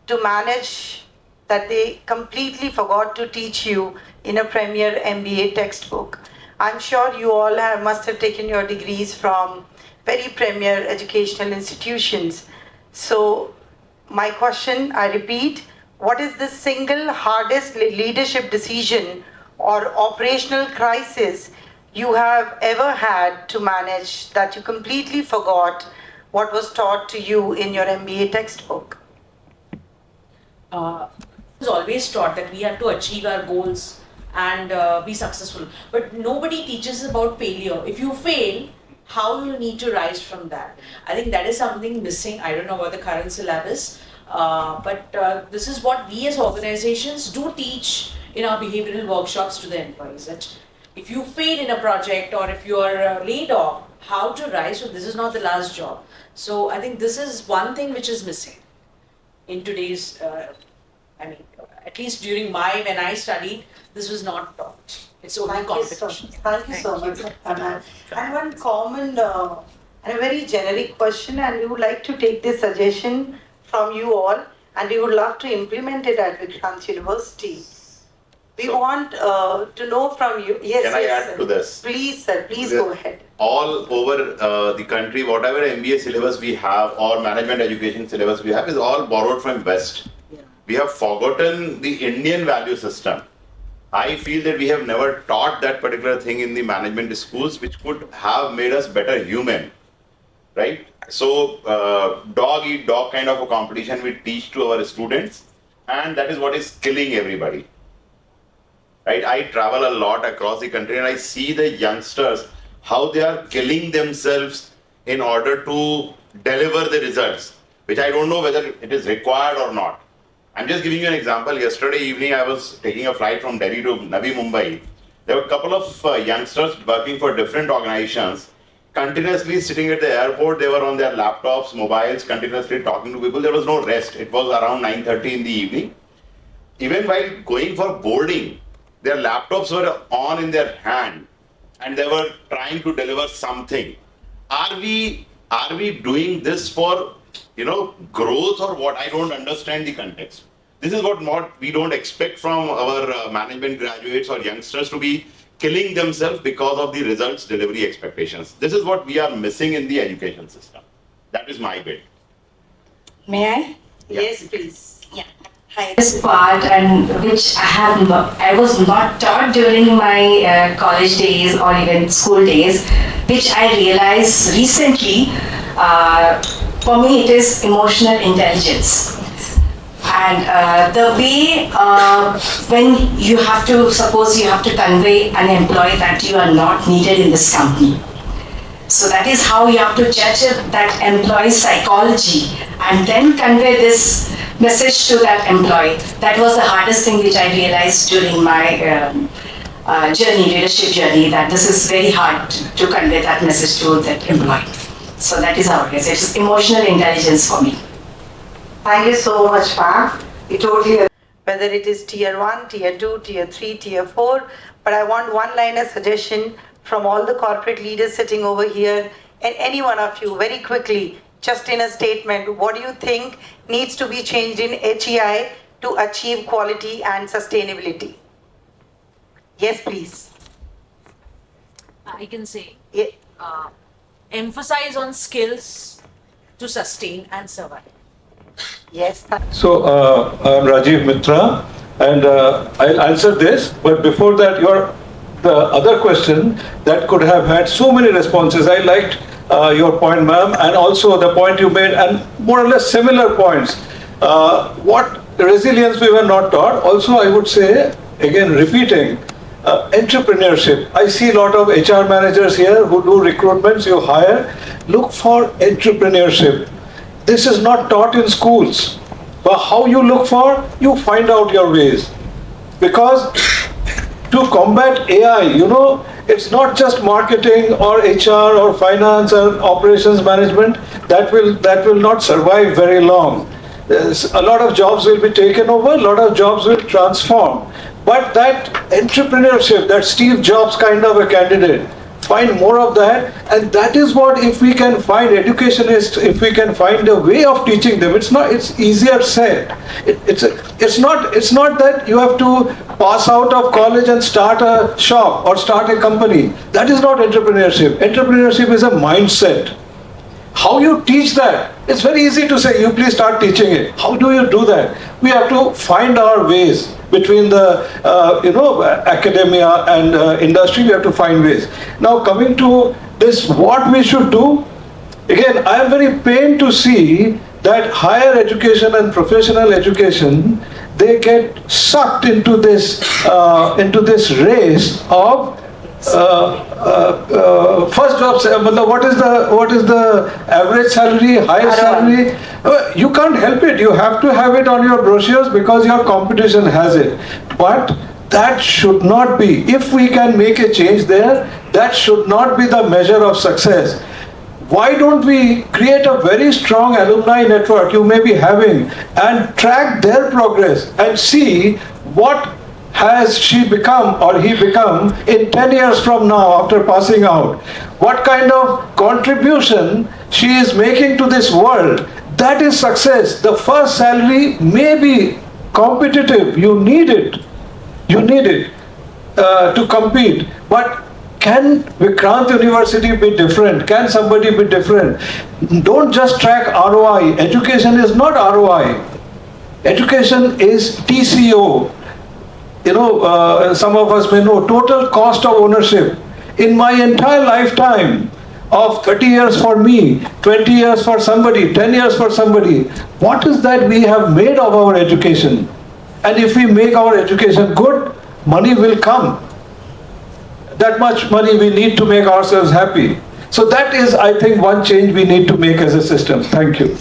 Speaker 1: to manage that they completely forgot to teach you in a premier MBA textbook? I'm sure you all must have taken your degrees from very premier educational institutions. So my question, I repeat, what is the single hardest leadership decision or operational crisis you have ever had to manage that you completely forgot what was taught to you in your MBA textbook?
Speaker 11: Was always taught that we have to achieve our goals and be successful. But nobody teaches about failure. If you fail, how you need to rise from that. I think that is something missing. I don't know about the current syllabus, but this is what we as organizations do teach in our behavioral workshops to the employees. That if you fail in a project or if you are laid off, how to rise from this is not the last job. So I think this is one thing which is missing in today's, at least during when I studied, this was not taught. It's only competition.
Speaker 1: Thank you so much. And one common and a very generic question, and we would like to take this suggestion from you all, and we would love to implement it at Vikrant University. We want to know from you. Yes,
Speaker 12: can I add to this?
Speaker 1: Please, sir. Please go ahead.
Speaker 12: All over the country, whatever MBA syllabus we have or management education syllabus we have is all borrowed from West. Yeah. We have forgotten the Indian value system. I feel that we have never taught that particular thing in the management schools, which could have made us better human, right? So, dog eat dog kind of a competition we teach to our students, and that is what is killing everybody, right? I travel a lot across the country and I see the youngsters, how they are killing themselves in order to deliver the results, which I don't know whether it is required or not. I'm just giving you an example. Yesterday evening, I was taking a flight from Delhi to Navi Mumbai. There were a couple of youngsters working for different organizations continuously sitting at the airport. They were on their laptops, mobiles, continuously talking to people. There was no rest. It was around 9:30 in the evening. Even while going for boarding, their laptops were on in their hand and they were trying to deliver something. Are we doing this for, growth or what? I don't understand the context. This is what we don't expect from our management graduates or youngsters to be killing themselves because of the results delivery expectations. This is what we are missing in the education system. That is my bit.
Speaker 13: May I?
Speaker 1: Yes, please.
Speaker 13: Yeah. Hi. This part, and which I was not taught during my college days or even school days, which I realized recently. For me, it is emotional intelligence. And the way when you have to, suppose you have to convey an employee that you are not needed in this company. So that is how you have to judge that employee's psychology and then convey this message to that employee. That was the hardest thing which I realized during my leadership journey, that this is very hard to convey that message to that employee. So that is how it is. It's emotional intelligence for me.
Speaker 1: Thank you so much, ma'am. We totally agree. Whether it is tier 1, tier 2, tier 3, tier 4, but I want one-liner suggestion from all the corporate leaders sitting over here and any one of you very quickly, just in a statement, what do you think needs to be changed in HEI to achieve quality and sustainability? Yes, please.
Speaker 11: I can say,
Speaker 1: Yeah.
Speaker 11: emphasize on skills to sustain and survive.
Speaker 1: Yes.
Speaker 5: So, I'm Rajiv Mitra, and I'll answer this, but before that, the other question that could have had so many responses. I liked your point, ma'am, and also the point you made, and more or less similar points. What resilience we were not taught. Also, I would say, again, repeating, entrepreneurship. I see a lot of HR managers here who do recruitments, you hire. Look for entrepreneurship. This is not taught in schools. But how you look for, you find out your ways. Because to combat AI, it's not just marketing or HR or finance or operations management that will not survive very long. A lot of jobs will be taken over, a lot of jobs will transform. But that entrepreneurship, that Steve Jobs kind of a candidate, find more of that, and that is what, if we can find educationists, if we can find a way of teaching them, it's easier said. It's not that you have to pass out of college and start a shop or start a company. That is not entrepreneurship. Entrepreneurship is a mindset. How you teach that? It's very easy to say, you please start teaching it. How do you do that? We have to find our ways between the academia and industry. We have to find ways. Now coming to this, what we should do, again, I am very pained to see that higher education and professional education, they get sucked into this race of first jobs. What is the average salary, highest salary? You can't help it. You have to have it on your brochures because your competition has it. But that should not be. If we can make a change there, that should not be the measure of success. Why don't we create a very strong alumni network you may be having and track their progress and see what has she become or he become in 10 years from now after passing out? What kind of contribution she is making to this world? That is success. The first salary may be competitive. You need it. You need it to compete. But can Vikrant University be different? Can somebody be different? Don't just track ROI. Education is not ROI. Education is TCO. Some of us may know, total cost of ownership. In my entire lifetime of 30 years for me, 20 years for somebody, 10 years for somebody, what is that we have made of our education? And if we make our education good, money will come. That much money we need to make ourselves happy. So that is, I think, one change we need to make as a system. Thank you.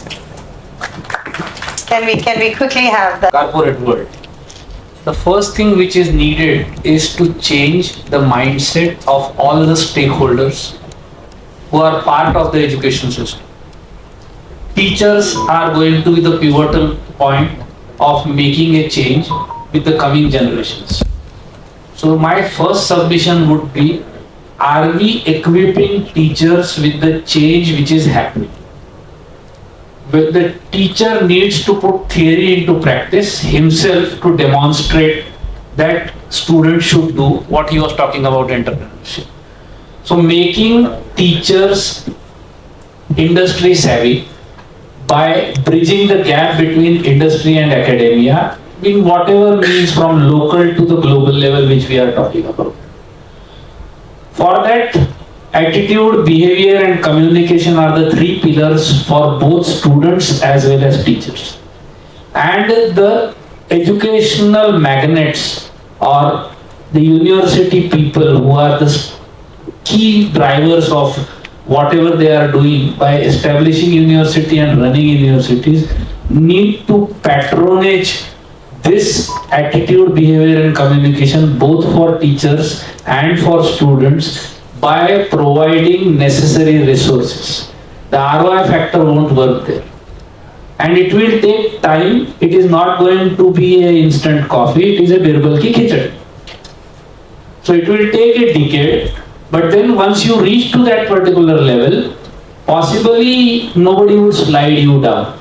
Speaker 1: Can we quickly have the
Speaker 14: corporate world? The first thing which is needed is to change the mindset of all the stakeholders. who are part of the education system. Teachers are going to be the pivotal point of making a change with the coming generations. So my first submission would be, are we equipping teachers with the change which is happening? Where the teacher needs to put theory into practice himself to demonstrate that students should do what he was talking about, entrepreneurship. So making teachers industry savvy by bridging the gap between industry and academia in whatever means from local to the global level which we are talking about. For that, attitude, behavior and communication are the three pillars for both students as well as teachers. And the educational magnets or the university people who are the key drivers of whatever they are doing by establishing university and running universities need to patronage this attitude, behavior and communication both for teachers and for students by providing necessary resources. The ROI factor won't work there. And it will take time. It is not going to be an instant coffee. It is a birbal ki khichdi. So it will take a decade. But then once you reach to that particular level, possibly nobody would slide you down.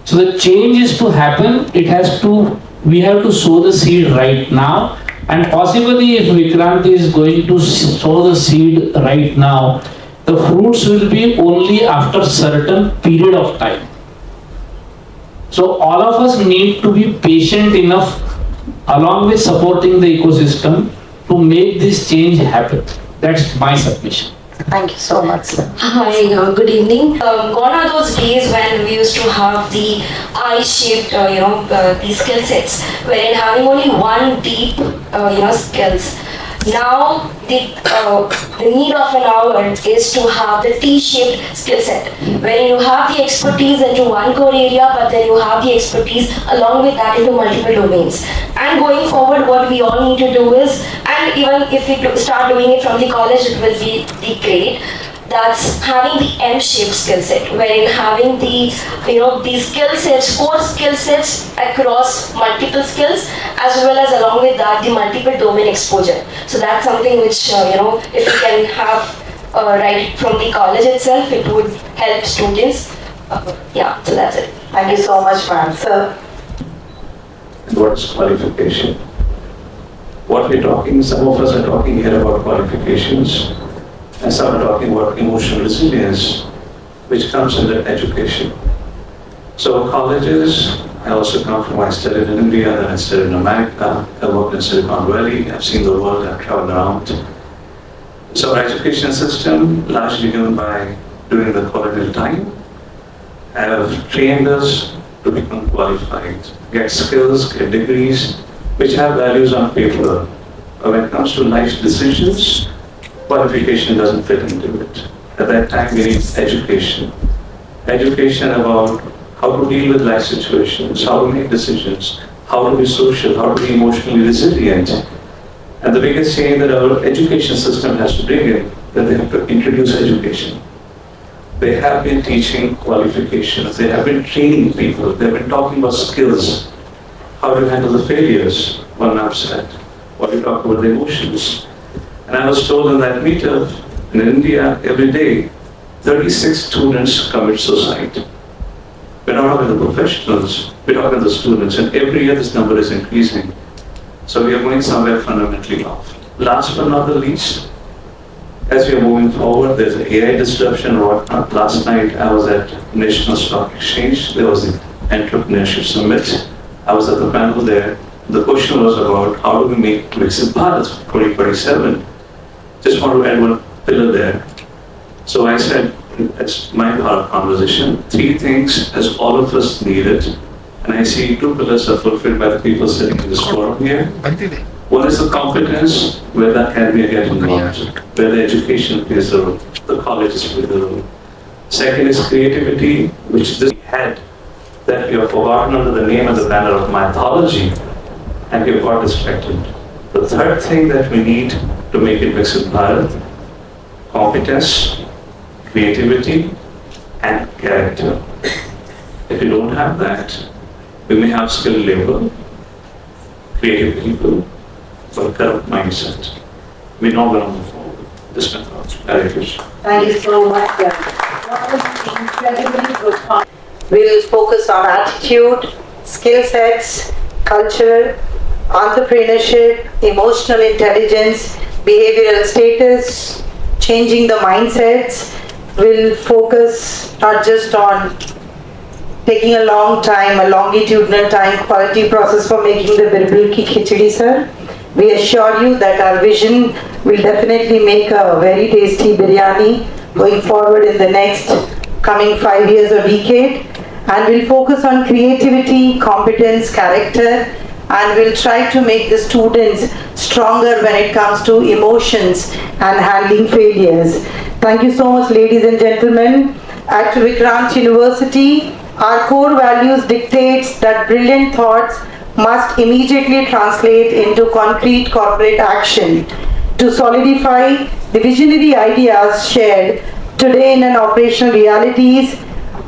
Speaker 14: So the change is to happen. We have to sow the seed right now. And possibly if Vikrant is going to sow the seed right now, the fruits will be only after certain period of time. So all of us need to be patient enough along with supporting the ecosystem to make this change happen. That's my submission.
Speaker 1: Thank you so much, sir.
Speaker 13: Hi, good evening. Gone are those days when we used to have the I-shaped, these skill sets, wherein having only one deep, skills. Now, the need of an hour is to have the T-shaped skill set, where you have the expertise into one core area, but then you have the expertise along with that into multiple domains. And going forward, what we all need to do is, and even if we start doing it from the college, it will be great. That's having the M-shaped skill set, wherein having the skill sets, core skill sets across multiple skills, as well as along with that the multiple domain exposure. So that's something which if we can have right from the college itself, it would help students. So that's it.
Speaker 1: Thank you so much, ma'am. Sir.
Speaker 5: What's qualification? What we're talking, some of us are talking here about qualifications, and some are talking about emotional resilience, which comes under education. So colleges, I also come from, I studied in India, then I studied in America, I worked in Silicon Valley, I've seen the world, I've traveled around. So our education system, largely given by during the colonial time, have trained us to become qualified, get skills, get degrees, which have values on paper. But when it comes to life decisions, qualification doesn't fit into it. At that time, we need education. Education about how to deal with life situations, how to make decisions, how to be social, how to be emotionally resilient. And the biggest change that our education system has to bring in, that they have to introduce education. They have been teaching qualifications, they have been training people, they have been talking about skills, how to handle the failures when upset, what you talk about the emotions. And I was told in that meetup in India, every day, 36 students commit suicide. We're not talking about the professionals, we're talking about the students, and every year this number is increasing. So we are going somewhere fundamentally off. Last but not the least, as we are moving forward, there's an AI disruption or whatnot. Last night I was at National Stock Exchange, there was the Entrepreneurship Summit. I was at the panel there. The question was about how do we make Viksit Bharat 2047. Just want to add one pillar there. So I said, that's my part of conversation, 3 things as all of us needed. And I see 2 pillars are fulfilled by the people sitting in this forum here. One is the competence, where the academia gets involved, where the education plays a role, the colleges play the role. Second is creativity, which this had, that we have forgotten under the name and the banner of mythology, and we have got distracted. The third thing that we need to make it Viksit Bharat, competence,
Speaker 6: creativity, and character. If we don't have that, we may have skilled labor, creative people, but corrupt mindset. We're not going to move forward. This method. Hare Krishna.
Speaker 1: Thank you so much. That was incredibly profound. We'll focus on attitude, skill sets, culture, entrepreneurship, emotional intelligence, behavioral status, changing the mindsets. We'll focus not just on taking a long time, a longitudinal time, quality process for making the birbal ki khichdi, sir. We assure you that our vision will definitely make a very tasty biryani going forward in the next coming 5 years or decade. And we'll focus on creativity, competence, character, and we'll try to make the students stronger when it comes to emotions and handling failures. Thank you so much, ladies and gentlemen. At Vikrant University, our core values dictates that brilliant thoughts must immediately translate into concrete corporate action. To solidify the visionary ideas shared today in an operational realities,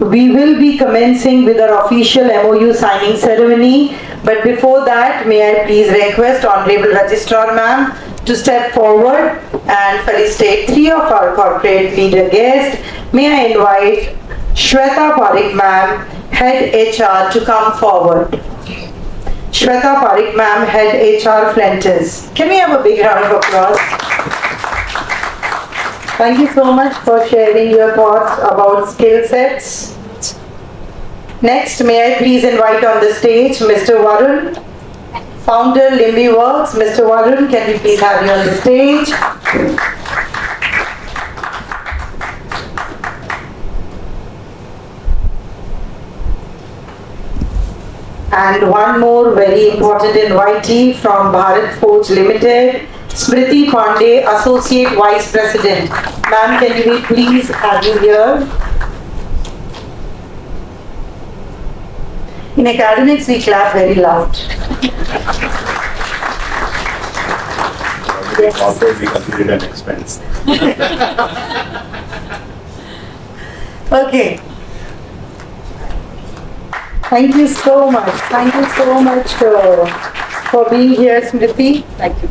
Speaker 1: we will be commencing with our official MOU signing ceremony. But before that, may I please request Honorable Registrar Ma'am to step forward and felicitate 3 of our corporate leader guests. May I invite Shweta Parikh Ma'am, Head HR, to come forward. Shweta Parikh Ma'am, Head HR Flenters. Can we have a big round of applause? Thank you so much for sharing your thoughts about skill sets. Next, may I please invite on the stage Mr. Varun, founder Limby Works. Mr. Varun, can we please have you on the stage? And one more very important invitee from Bharat Forge Limited, Smriti Pandey, Associate Vice President. Ma'am, can we please have you here? In academics, we clap very loud.
Speaker 12: Corporate, we consider it an expense.
Speaker 1: Okay. Thank you so much. Thank you so much for being here, Smriti. Thank you.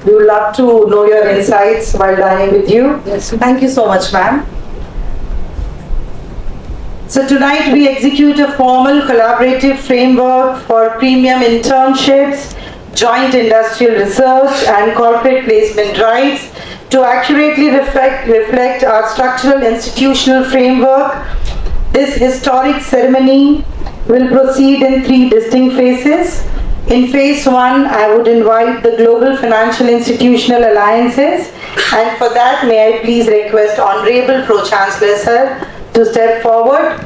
Speaker 1: We would love to know your insights while dining with you. Yes. Thank you so much, ma'am. So tonight we execute a formal collaborative framework for premium internships, joint industrial research and corporate placement drives to accurately reflect our structural institutional framework. This historic ceremony will proceed in 3 distinct phases. In phase 1, I would invite the Global Financial Institutional Alliances, and for that may I please request Honorable Pro-Chancellor Sir to step forward.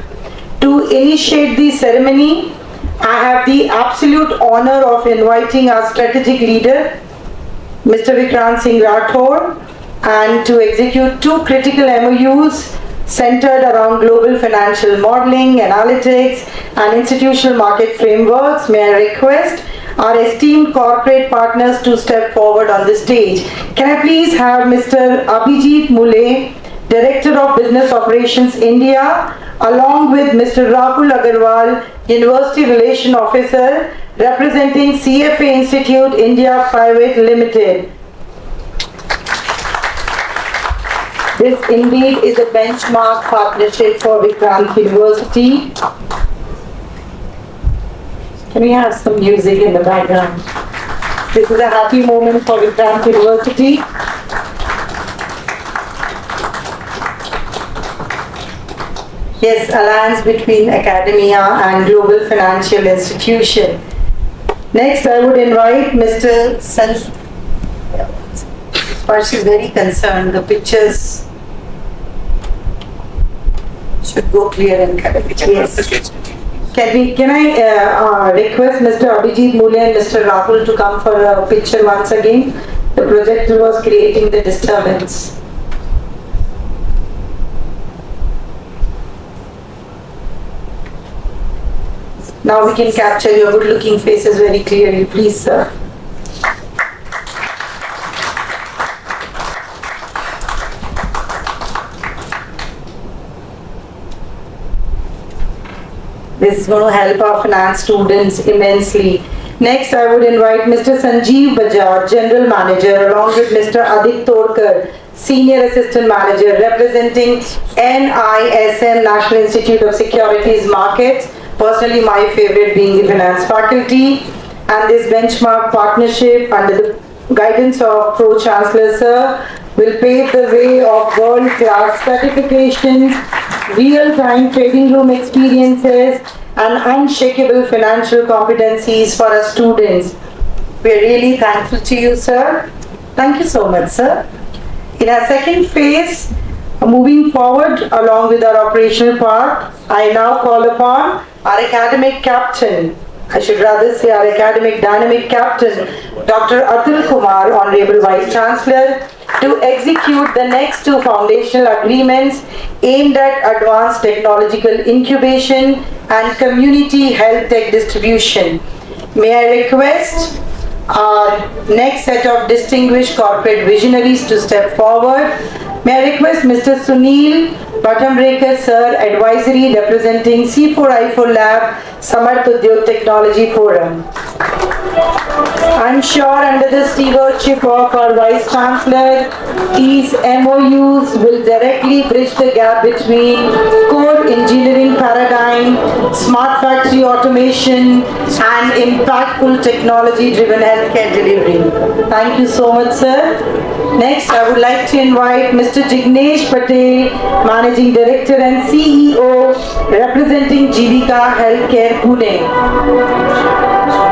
Speaker 1: To initiate the ceremony, I have the absolute honor of inviting our strategic leader, Mr. Vikrant Singh Rathore, and to execute 2 critical MOUs centered around global financial modeling, analytics, and institutional market frameworks. May I request our esteemed corporate partners to step forward on the stage. Can I please have Mr. Abhijit Mule, Director of Business Operations India, along with Mr. Rahul Agarwal, University Relation Officer, representing CFA Institute India Private Limited. This indeed is a benchmark partnership for Vikrant University. Can we have some music in the background? This is a happy moment for Vikrant University. Yes, alliance between academia and global financial institution. Next, I would invite Mr. San. Sparsh is very concerned. The pictures should go clear and correct. Yes. Can I request Mr. Abhijit Mule and Mr. Rahul to come for a picture once again? The projector was creating the disturbance. Now we can capture your good-looking faces very clearly, please, sir. This is going to help our finance students immensely. Next, I would invite Mr. Sanjeev Bajaj, General Manager, along with Mr. Adik Torkar, Senior Assistant Manager, representing NISM, National Institute of Securities Markets. Personally, my favorite being the finance faculty. And this benchmark partnership under the guidance of Pro-Chancellor Sir will pave the way of world-class certifications, real-time trading room experiences, and unshakable financial competencies for our students. We are really thankful to you, sir. Thank you so much, sir. In our second phase, moving forward along with our operational part, I now call upon our academic captain, I should rather say our academic dynamic captain, Dr. Atul Kumar, Honorable Vice Chancellor, to execute the next two foundational agreements aimed at advanced technological incubation and community health tech distribution. May I request our next set of distinguished corporate visionaries to step forward. May I request Mr. Sunil Bhattamrekar Sir, Advisory representing C4I4 Lab, Samarth Udyog Technology Forum. I'm sure under the stewardship of our Vice Chancellor, these MOUs will directly bridge the gap between core engineering paradigm, smart factory automation, and impactful technology-driven healthcare delivery. Thank you so much, sir. Next, I would like to invite Mr. Jignesh Patel, Managing Director and CEO, representing Jivika Healthcare, Pune.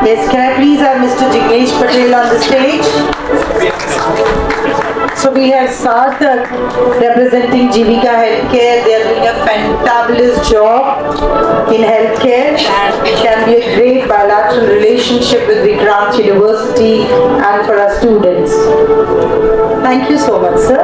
Speaker 1: Yes, can I please have Mr. Jignesh Patel on the stage? So we have Sarthak representing Jivika Healthcare. They are doing a fantabulous job in healthcare, and it can be a great bilateral relationship with Vikrant University and for our students. Thank you so much, sir.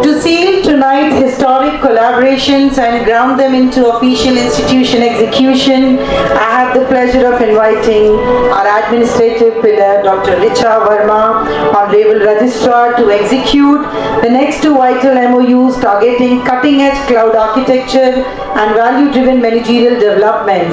Speaker 1: To seal tonight's historic collaborations and ground them into official institution execution, I have the pleasure of inviting our administrative pillar, Dr. Richa Verma, Honorable Registrar, to execute the next two vital MOUs targeting cutting-edge cloud architecture and value-driven managerial development.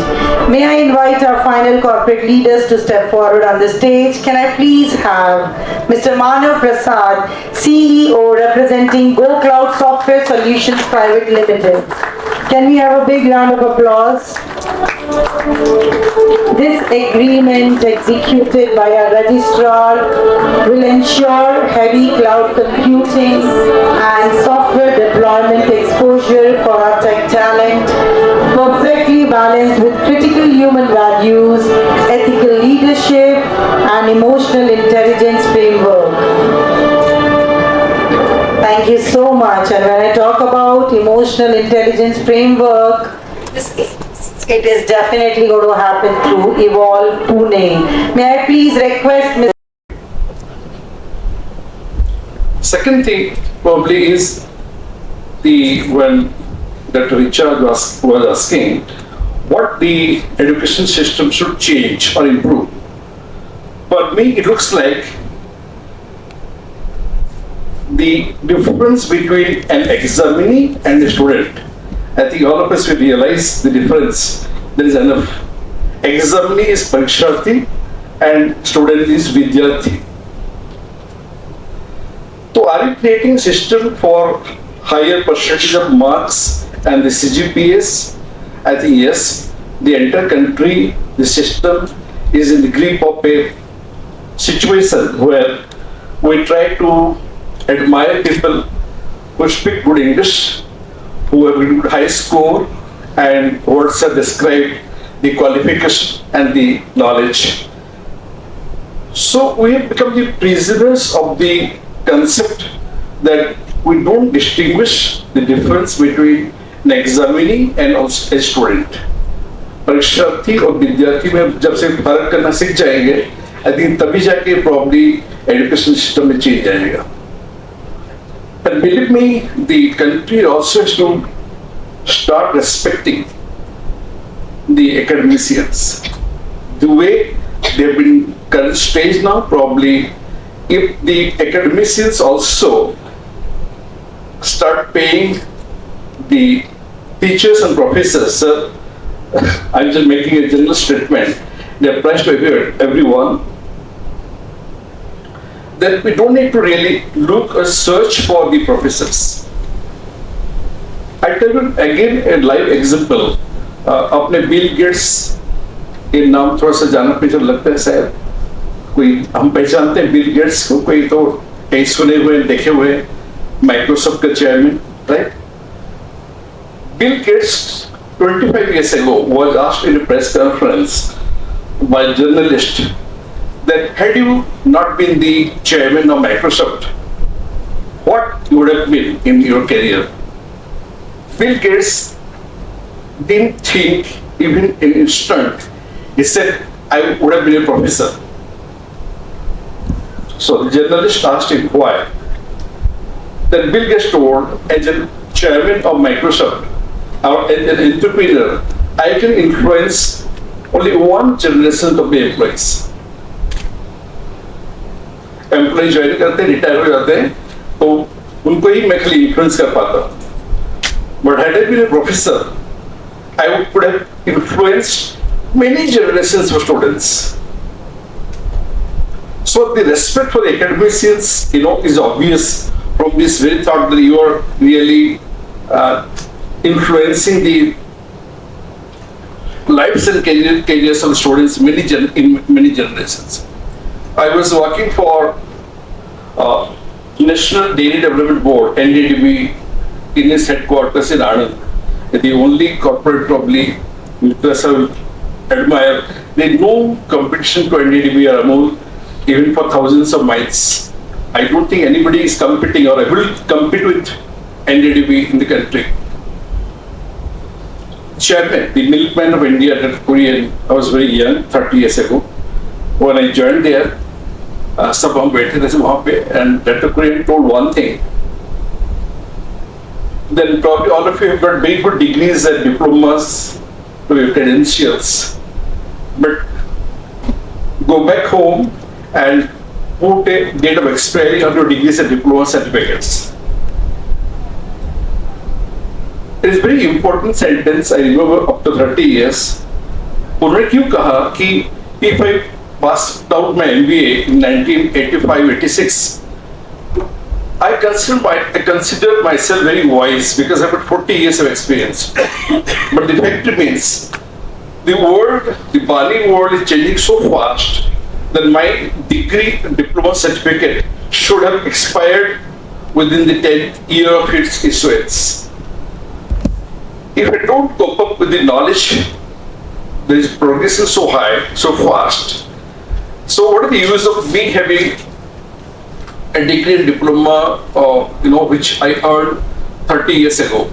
Speaker 1: May I invite our final corporate leaders to step forward on the stage. Can I please have Mr. Manav Prasad, CEO representing Go Cloud Software Solutions Private Limited. Can we have a big round of applause? This agreement executed by our registrar will ensure heavy cloud computing and software deployment exposure for our tech talent, perfectly balanced with critical human values, ethical leadership, and emotional intelligence framework. Thank you so much. And when I talk about emotional intelligence framework, it is definitely going to happen through Evolve Pune. May I please request Ms.
Speaker 15: Second thing probably is when Dr. Richard was asking what the education system should change or improve. For me, it looks like the difference between an examinee and a student. I think all of us will realize the difference. There is enough. Examinee is Pariksharthi and student is Vidyarthi. So are you creating a system for higher percentage of marks and the CGPAs? I think yes. The entire country, the system is in the grip of a situation where we try to admire people who speak good English, who have a good high score, and words have described the qualification and the knowledge. So we have become the prisoners of the concept that we don't distinguish the difference between an examinee and also a student. परीक्षार्थी और विद्यार्थी में जब से फर्क करना सीख जाएंगे, I think तभी जाके probably education system में change आएगा. And believe me, the country also has to start respecting the academicians. The way they've been current stage now, probably if the academicians also start paying the teachers and professors I'm just making a general statement. They applies to everyone. That we don't need to really look or search for the professors. I tell you again a live example. अपने Bill Gates के नाम थोड़ा सा जाना पहचान लगता है शायद, कोई हम पहचानते हैं बिल गेट्स को, कोई तो कहीं सुने हुए देखे हुए, माइक्रोसॉफ्ट का chairman, right? Bill Gates 25 years ago was asked in a press conference by a journalist that had you not been the chairman of Microsoft, what you would have been in your career? Bill Gates didn't think even an instant. He said, I would have been a professor. So the journalist asked him why. Then Bill Gates told, as a chairman of Microsoft, or as an entrepreneur, I can influence only one generation of the employees. Employees join करते हैं, retire हो जाते हैं, तो उनको ही मैं खाली influence कर पाता. But had I been a professor, I could have influenced many generations of students. So the respect for the academicians, is obvious from this very thought that you are really influencing the lives and careers of students in many generations. I was working for National Dairy Development Board, NDDB, in its headquarters in Anand. The only corporate probably which I will admire. There is no competition to NDDB or Amul, even for thousands of miles. I don't think anybody is competing or able to compete with NDDB in the country. Chairman, the milkman of India, that Korean, I was very young, 30 years ago. When I joined there, सब हम बैठे थे वहाँ पे, and Dr. Korean told one thing. Then probably all of you have got very good degrees and diplomas to your credentials, but go back home and put a date of expiry on your degrees and diploma certificates. It is very important sentence. I remember up to 30 years. उन्होंने क्यों कहा कि if I passed out my MBA in 1985-86, I consider myself very wise because I've got 40 years of experience. But the fact remains, the world, the Bali world is changing so fast that my degree diploma certificate should have expired within the 10th year of its issuance. If I don't cope up with the knowledge, there is progressing so high, so fast. So what is the use of me having a degree and diploma, which I earned 30 years ago?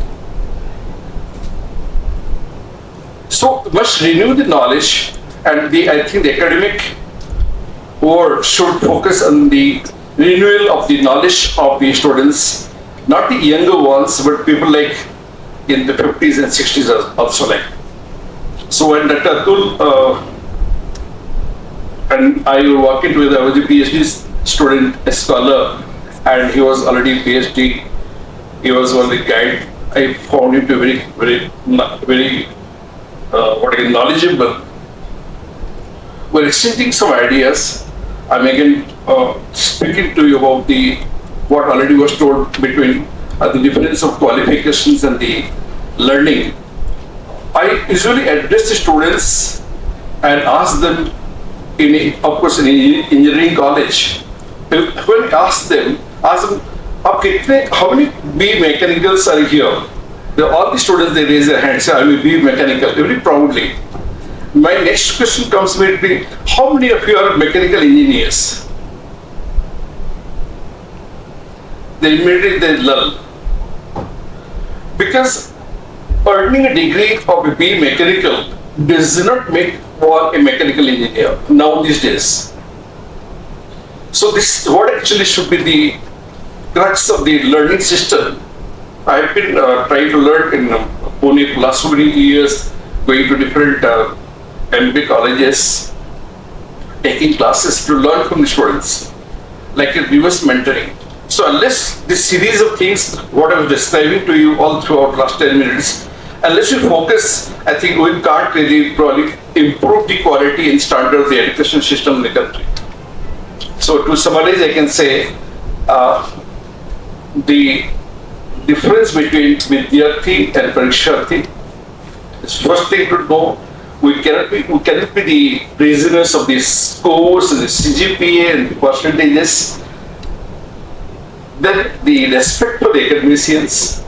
Speaker 15: So must renew the knowledge, and I think the academic world should focus on the renewal of the knowledge of the students, not the younger ones, but people like in the 50s and 60s also like. So when Dr. Atul and I were working together, I was a PhD student, a scholar, and he was already PhD. He was one of the guide. I found him to be very knowledgeable. We're exchanging some ideas. I'm again speaking to you about what already was told between the difference of qualifications and the learning. I usually address the students and ask them in engineering college. When I ask them, how many B mechanicals are here? All the students, they raise their hands, say, I will be mechanical, very proudly. My next question comes with me, how many of you are mechanical engineers? They immediately lull. Because earning a degree of a B mechanical does not make one a mechanical engineer now these days. So this is what actually should be the crux of the learning system. I have been trying to learn in Pune for last so many years, going to different MBA colleges, taking classes to learn from the students, like a reverse mentoring. So unless this series of things, what I was describing to you all throughout last 10 minutes, unless you focus I think we can't really probably improve the quality and standard of the education system in the country. So to summarize, I can say the difference between Vidyarthi and Pariksharathi is first thing to know. We cannot be the prisoners of the scores and the CGPA and the percentages. Then the respect for the academicians,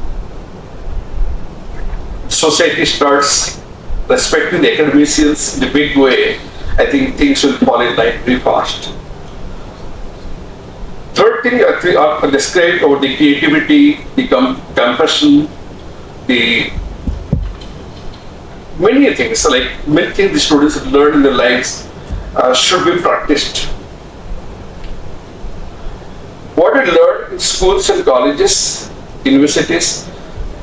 Speaker 15: society starts respecting the academicians in a big way. I think things will fall in line very fast. Third thing I described about the creativity, the compassion, the many things the students learn in their lives should be practiced. What we learn in schools and colleges, universities,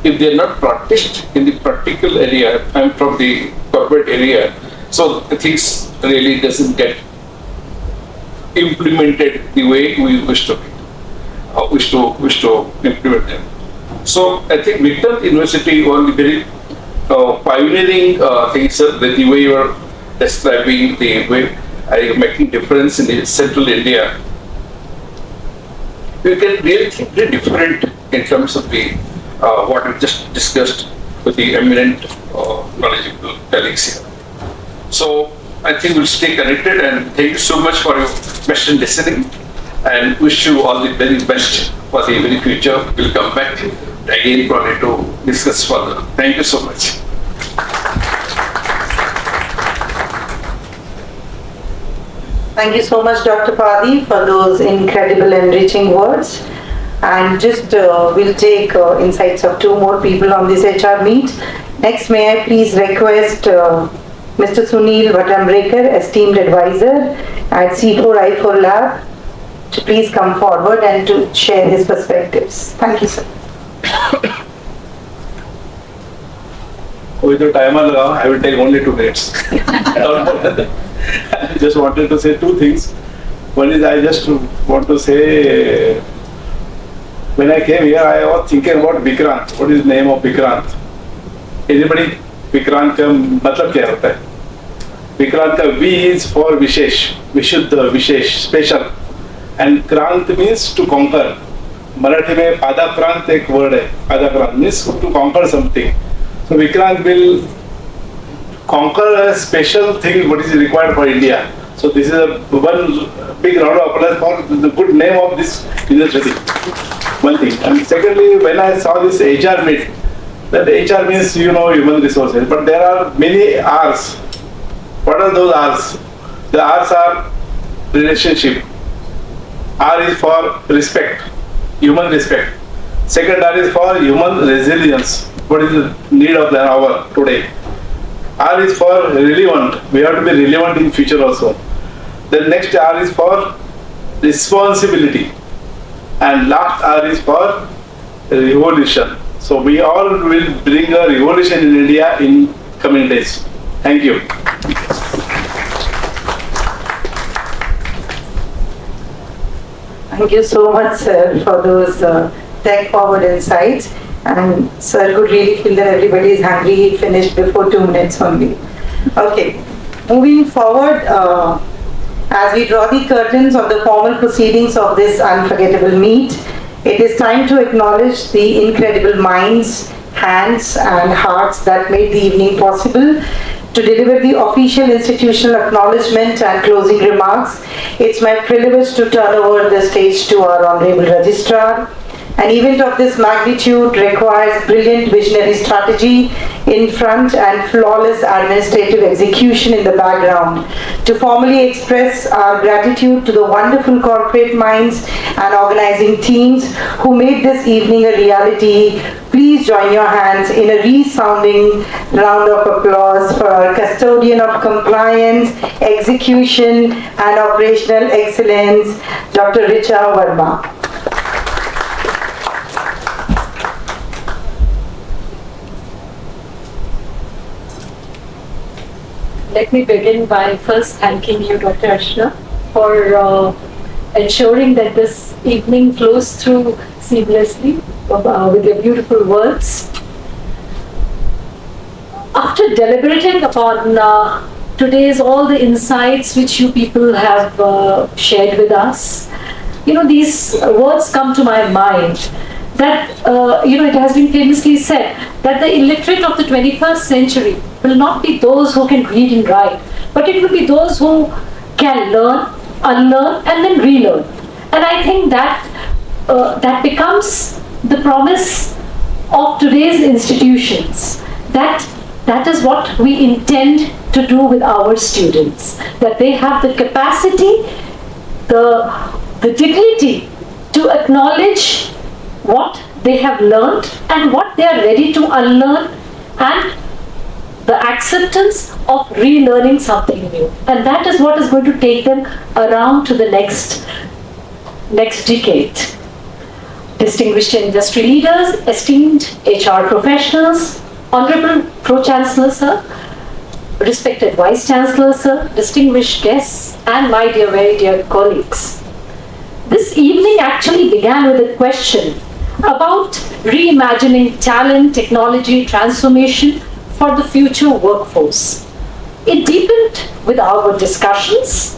Speaker 15: if they are not practiced in the practical area, I'm from the corporate area, so things really doesn't get implemented the way we wish to implement them. So I think Vikrant University was very pioneering things that the way you are describing, the way making difference in the central India. You can really think very different in terms of the what we just discussed with the eminent knowledgeable colleagues here. So I think we'll stay connected, and thank you so much for your question listening, and wish you all the very best for the very future. We'll come back again probably to discuss further. Thank you so much.
Speaker 1: Thank you so much, Dr. Padi, for those incredible enriching words. And just we'll take insights of two more people on this HR meet. Next, may I please request Mr. Sunil Vatambrekar, esteemed advisor at C4I4 Lab, to please come forward and to share his perspectives. Thank you, sir.
Speaker 6: With the timer, I will take only 2 minutes. I just wanted to say two things. One is I just want to say, when I came here, I was thinking about Vikrant. What is the name of Vikrant? Anybody? Vikrant का मतलब क्या होता है? Vikrant का V is for Vishesh, Vishuddha, Vishesh, special, and Krant means to conquer. Marathi में पादाक्रांत एक word है. पादाक्रांत means to conquer something. So Vikrant will conquer a special thing what is required for India. So this is a one big round of applause for the good name of this university. One thing. And secondly, when I saw this HR meet, that HR means human resources, but there are many R's. What are those R's? The R's are relationship. R is for respect, human respect. Second R is for human resilience. What is the need of the hour today? R is for relevant. We have to be relevant in future also. Then next R is for responsibility. And last R is for revolution. So we all will bring a revolution in India in coming days. Thank you.
Speaker 1: Thank you so much, sir, for those tech-forward insights. And sir could really feel that everybody is hungry. He finished before 2 minutes only. Okay, moving forward, as we draw the curtains of the formal proceedings of this unforgettable meet, it is time to acknowledge the incredible minds, hands, and hearts that made the evening possible. To deliver the official institutional acknowledgement and closing remarks, it's my privilege to turn over the stage to our Honorable Registrar. An event of this magnitude requires brilliant visionary strategy in front and flawless administrative execution in the background. To formally express our gratitude to the wonderful corporate minds and organizing teams who made this evening a reality, please join your hands in a resounding round of applause for our custodian of compliance, execution, and operational excellence, Dr. Richa Verma.
Speaker 16: Let me begin by first thanking you, Dr. Ashna, for ensuring that this evening flows through seamlessly with your beautiful words. after deliberating upon today's all the insights which you people have shared with us, these words come to my mind that, it has been famously said that the illiterate of the 21st century will not be those who can read and write, but it will be those who can learn, unlearn, and then relearn. And I think that that becomes the promise of today's institutions, that is what we intend to do with our students, that they have the capacity, the dignity to acknowledge what they have learned and what they are ready to unlearn, and the acceptance of relearning something new. And that is what is going to take them around to the next decade. Distinguished industry leaders, esteemed HR professionals, Honorable Pro-Chancellor Sir, respected Vice Chancellor Sir, distinguished guests, and my dear, very dear colleagues. This evening actually began with a question about reimagining talent, technology, transformation for the future workforce. It deepened with our discussions.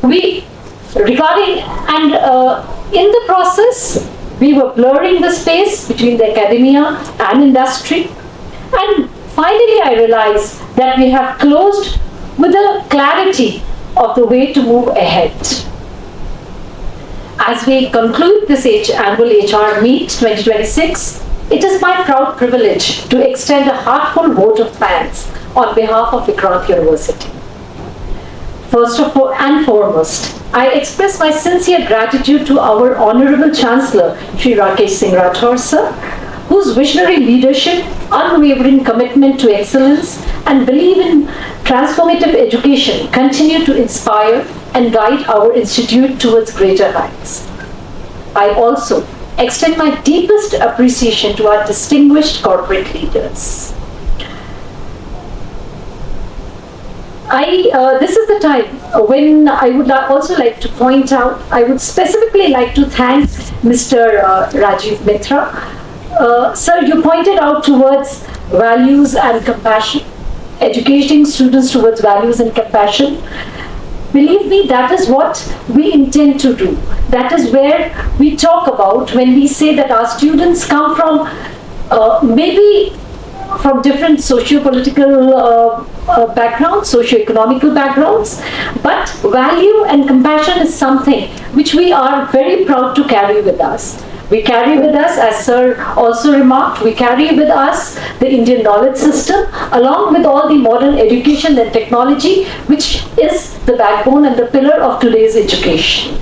Speaker 16: In the process, we were blurring the space between the academia and industry. And finally, I realized that we have closed with a clarity of the way to move ahead. As we conclude this annual HR Meet 2026, it is my proud privilege to extend a heartfelt vote of thanks on behalf of Vikrant University. First of all and foremost, I express my sincere gratitude to our Honorable Chancellor, Shri Rakesh Singh Rathore Sir, whose visionary leadership, unwavering commitment to excellence, and belief in transformative education continue to inspire and guide our institute towards greater heights. I also extend my deepest appreciation to our distinguished corporate leaders. This is the time when I would also like to point out, I would specifically like to thank Mr. Rajiv Mitra. Sir, you pointed out towards values and compassion, educating students towards values and compassion. Believe me, that is what we intend to do. That is where we talk about when we say that our students come from maybe from different socio-political backgrounds, socio-economical backgrounds, but value and compassion is something which we are very proud to carry with us. We carry with us, as Sir also remarked, we carry with us the Indian knowledge system, along with all the modern education and technology, which is the backbone and the pillar of today's education.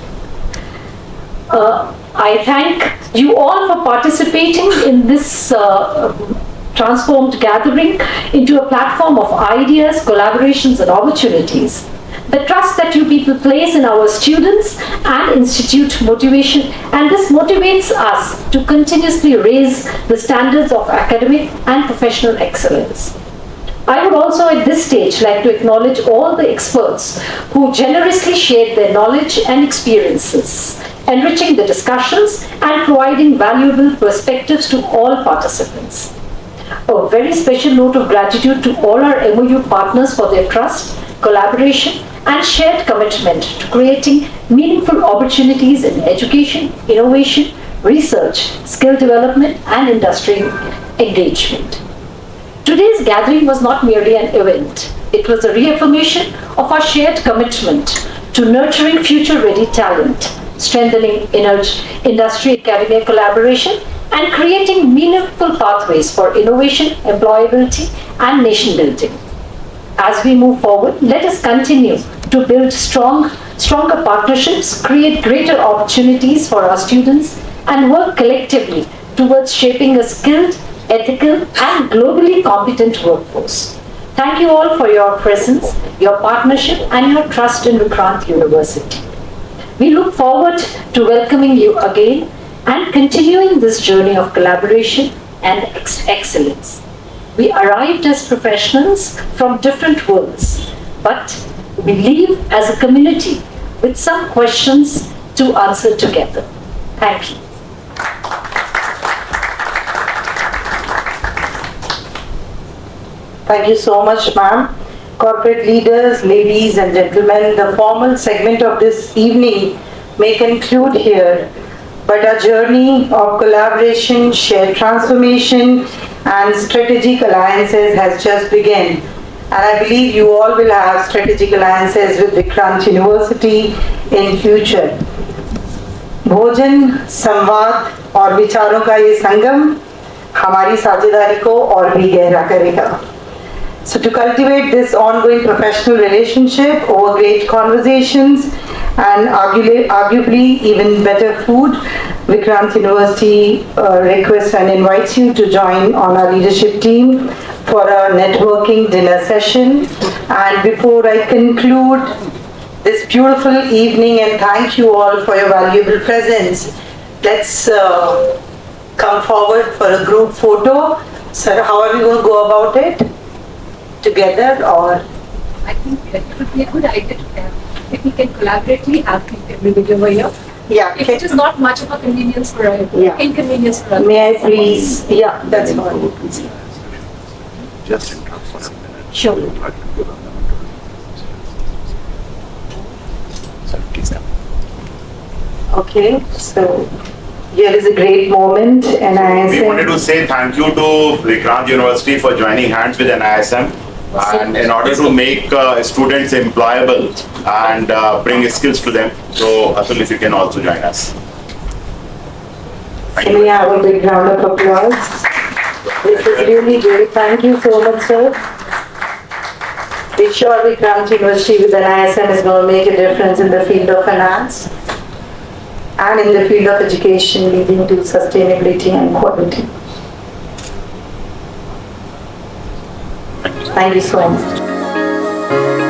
Speaker 16: I thank you all for participating in this transformed gathering into a platform of ideas, collaborations, and opportunities. The trust that you people place in our students and institute motivation, and this motivates us to continuously raise the standards of academic and professional excellence. I would also at this stage like to acknowledge all the experts who generously shared their knowledge and experiences, enriching the discussions and providing valuable perspectives to all participants. A very special note of gratitude to all our MOU partners for their trust, collaboration, and shared commitment to creating meaningful opportunities in education, innovation, research, skill development, and industry engagement. Today's gathering was not merely an event. It was a reaffirmation of our shared commitment to nurturing future-ready talent, strengthening industry-academia collaboration, and creating meaningful pathways for innovation, employability, and nation building. As we move forward, let us continue to build stronger partnerships, create greater opportunities for our students, and work collectively towards shaping a skilled, ethical, and globally competent workforce. Thank you all for your presence, your partnership, and your trust in Vikrant University. We look forward to welcoming you again and continuing this journey of collaboration and excellence. We arrived as professionals from different worlds, but we leave as a community with some questions to answer together. Thank you.
Speaker 1: Thank you so much, ma'am. Corporate leaders, ladies and gentlemen, the formal segment of this evening may conclude here, but our journey of collaboration, shared transformation, and strategic alliances has just begun. And I believe you all will have strategic alliances with Vikrant University in future. भोजन, संवाद और विचारों का ये संगम हमारी साझेदारी को और भी गहरा करेगा. So to cultivate this ongoing professional relationship over great conversations and arguably even better food, Vikrant University requests and invites you to join on our leadership team for a networking dinner session. And before I conclude this beautiful evening and thank you all for your valuable presence, let's come forward for a group photo. Sir, how are we going to go about it? Together or?
Speaker 16: I think it would be a good idea to have, if we can collaboratively have everybody over here.
Speaker 1: Yeah.
Speaker 16: If it is not much of a convenience for us, inconvenience for us.
Speaker 1: May I please? Yeah, that's fine.
Speaker 3: Just interrupt for a minute.
Speaker 16: Sure.
Speaker 1: Okay, so here is a great moment, and
Speaker 12: We wanted to say thank you to Vikrant University for joining hands with NISM, and in order to make students employable and bring skills to them. So Atul, if you can also join us.
Speaker 1: Can we have a big round of applause? This is really great. Thank you so much, sir. Be sure Vikrant University with NISM is going to make a difference in the field of finance and in the field of education, leading to sustainability and quality. Thank you so much.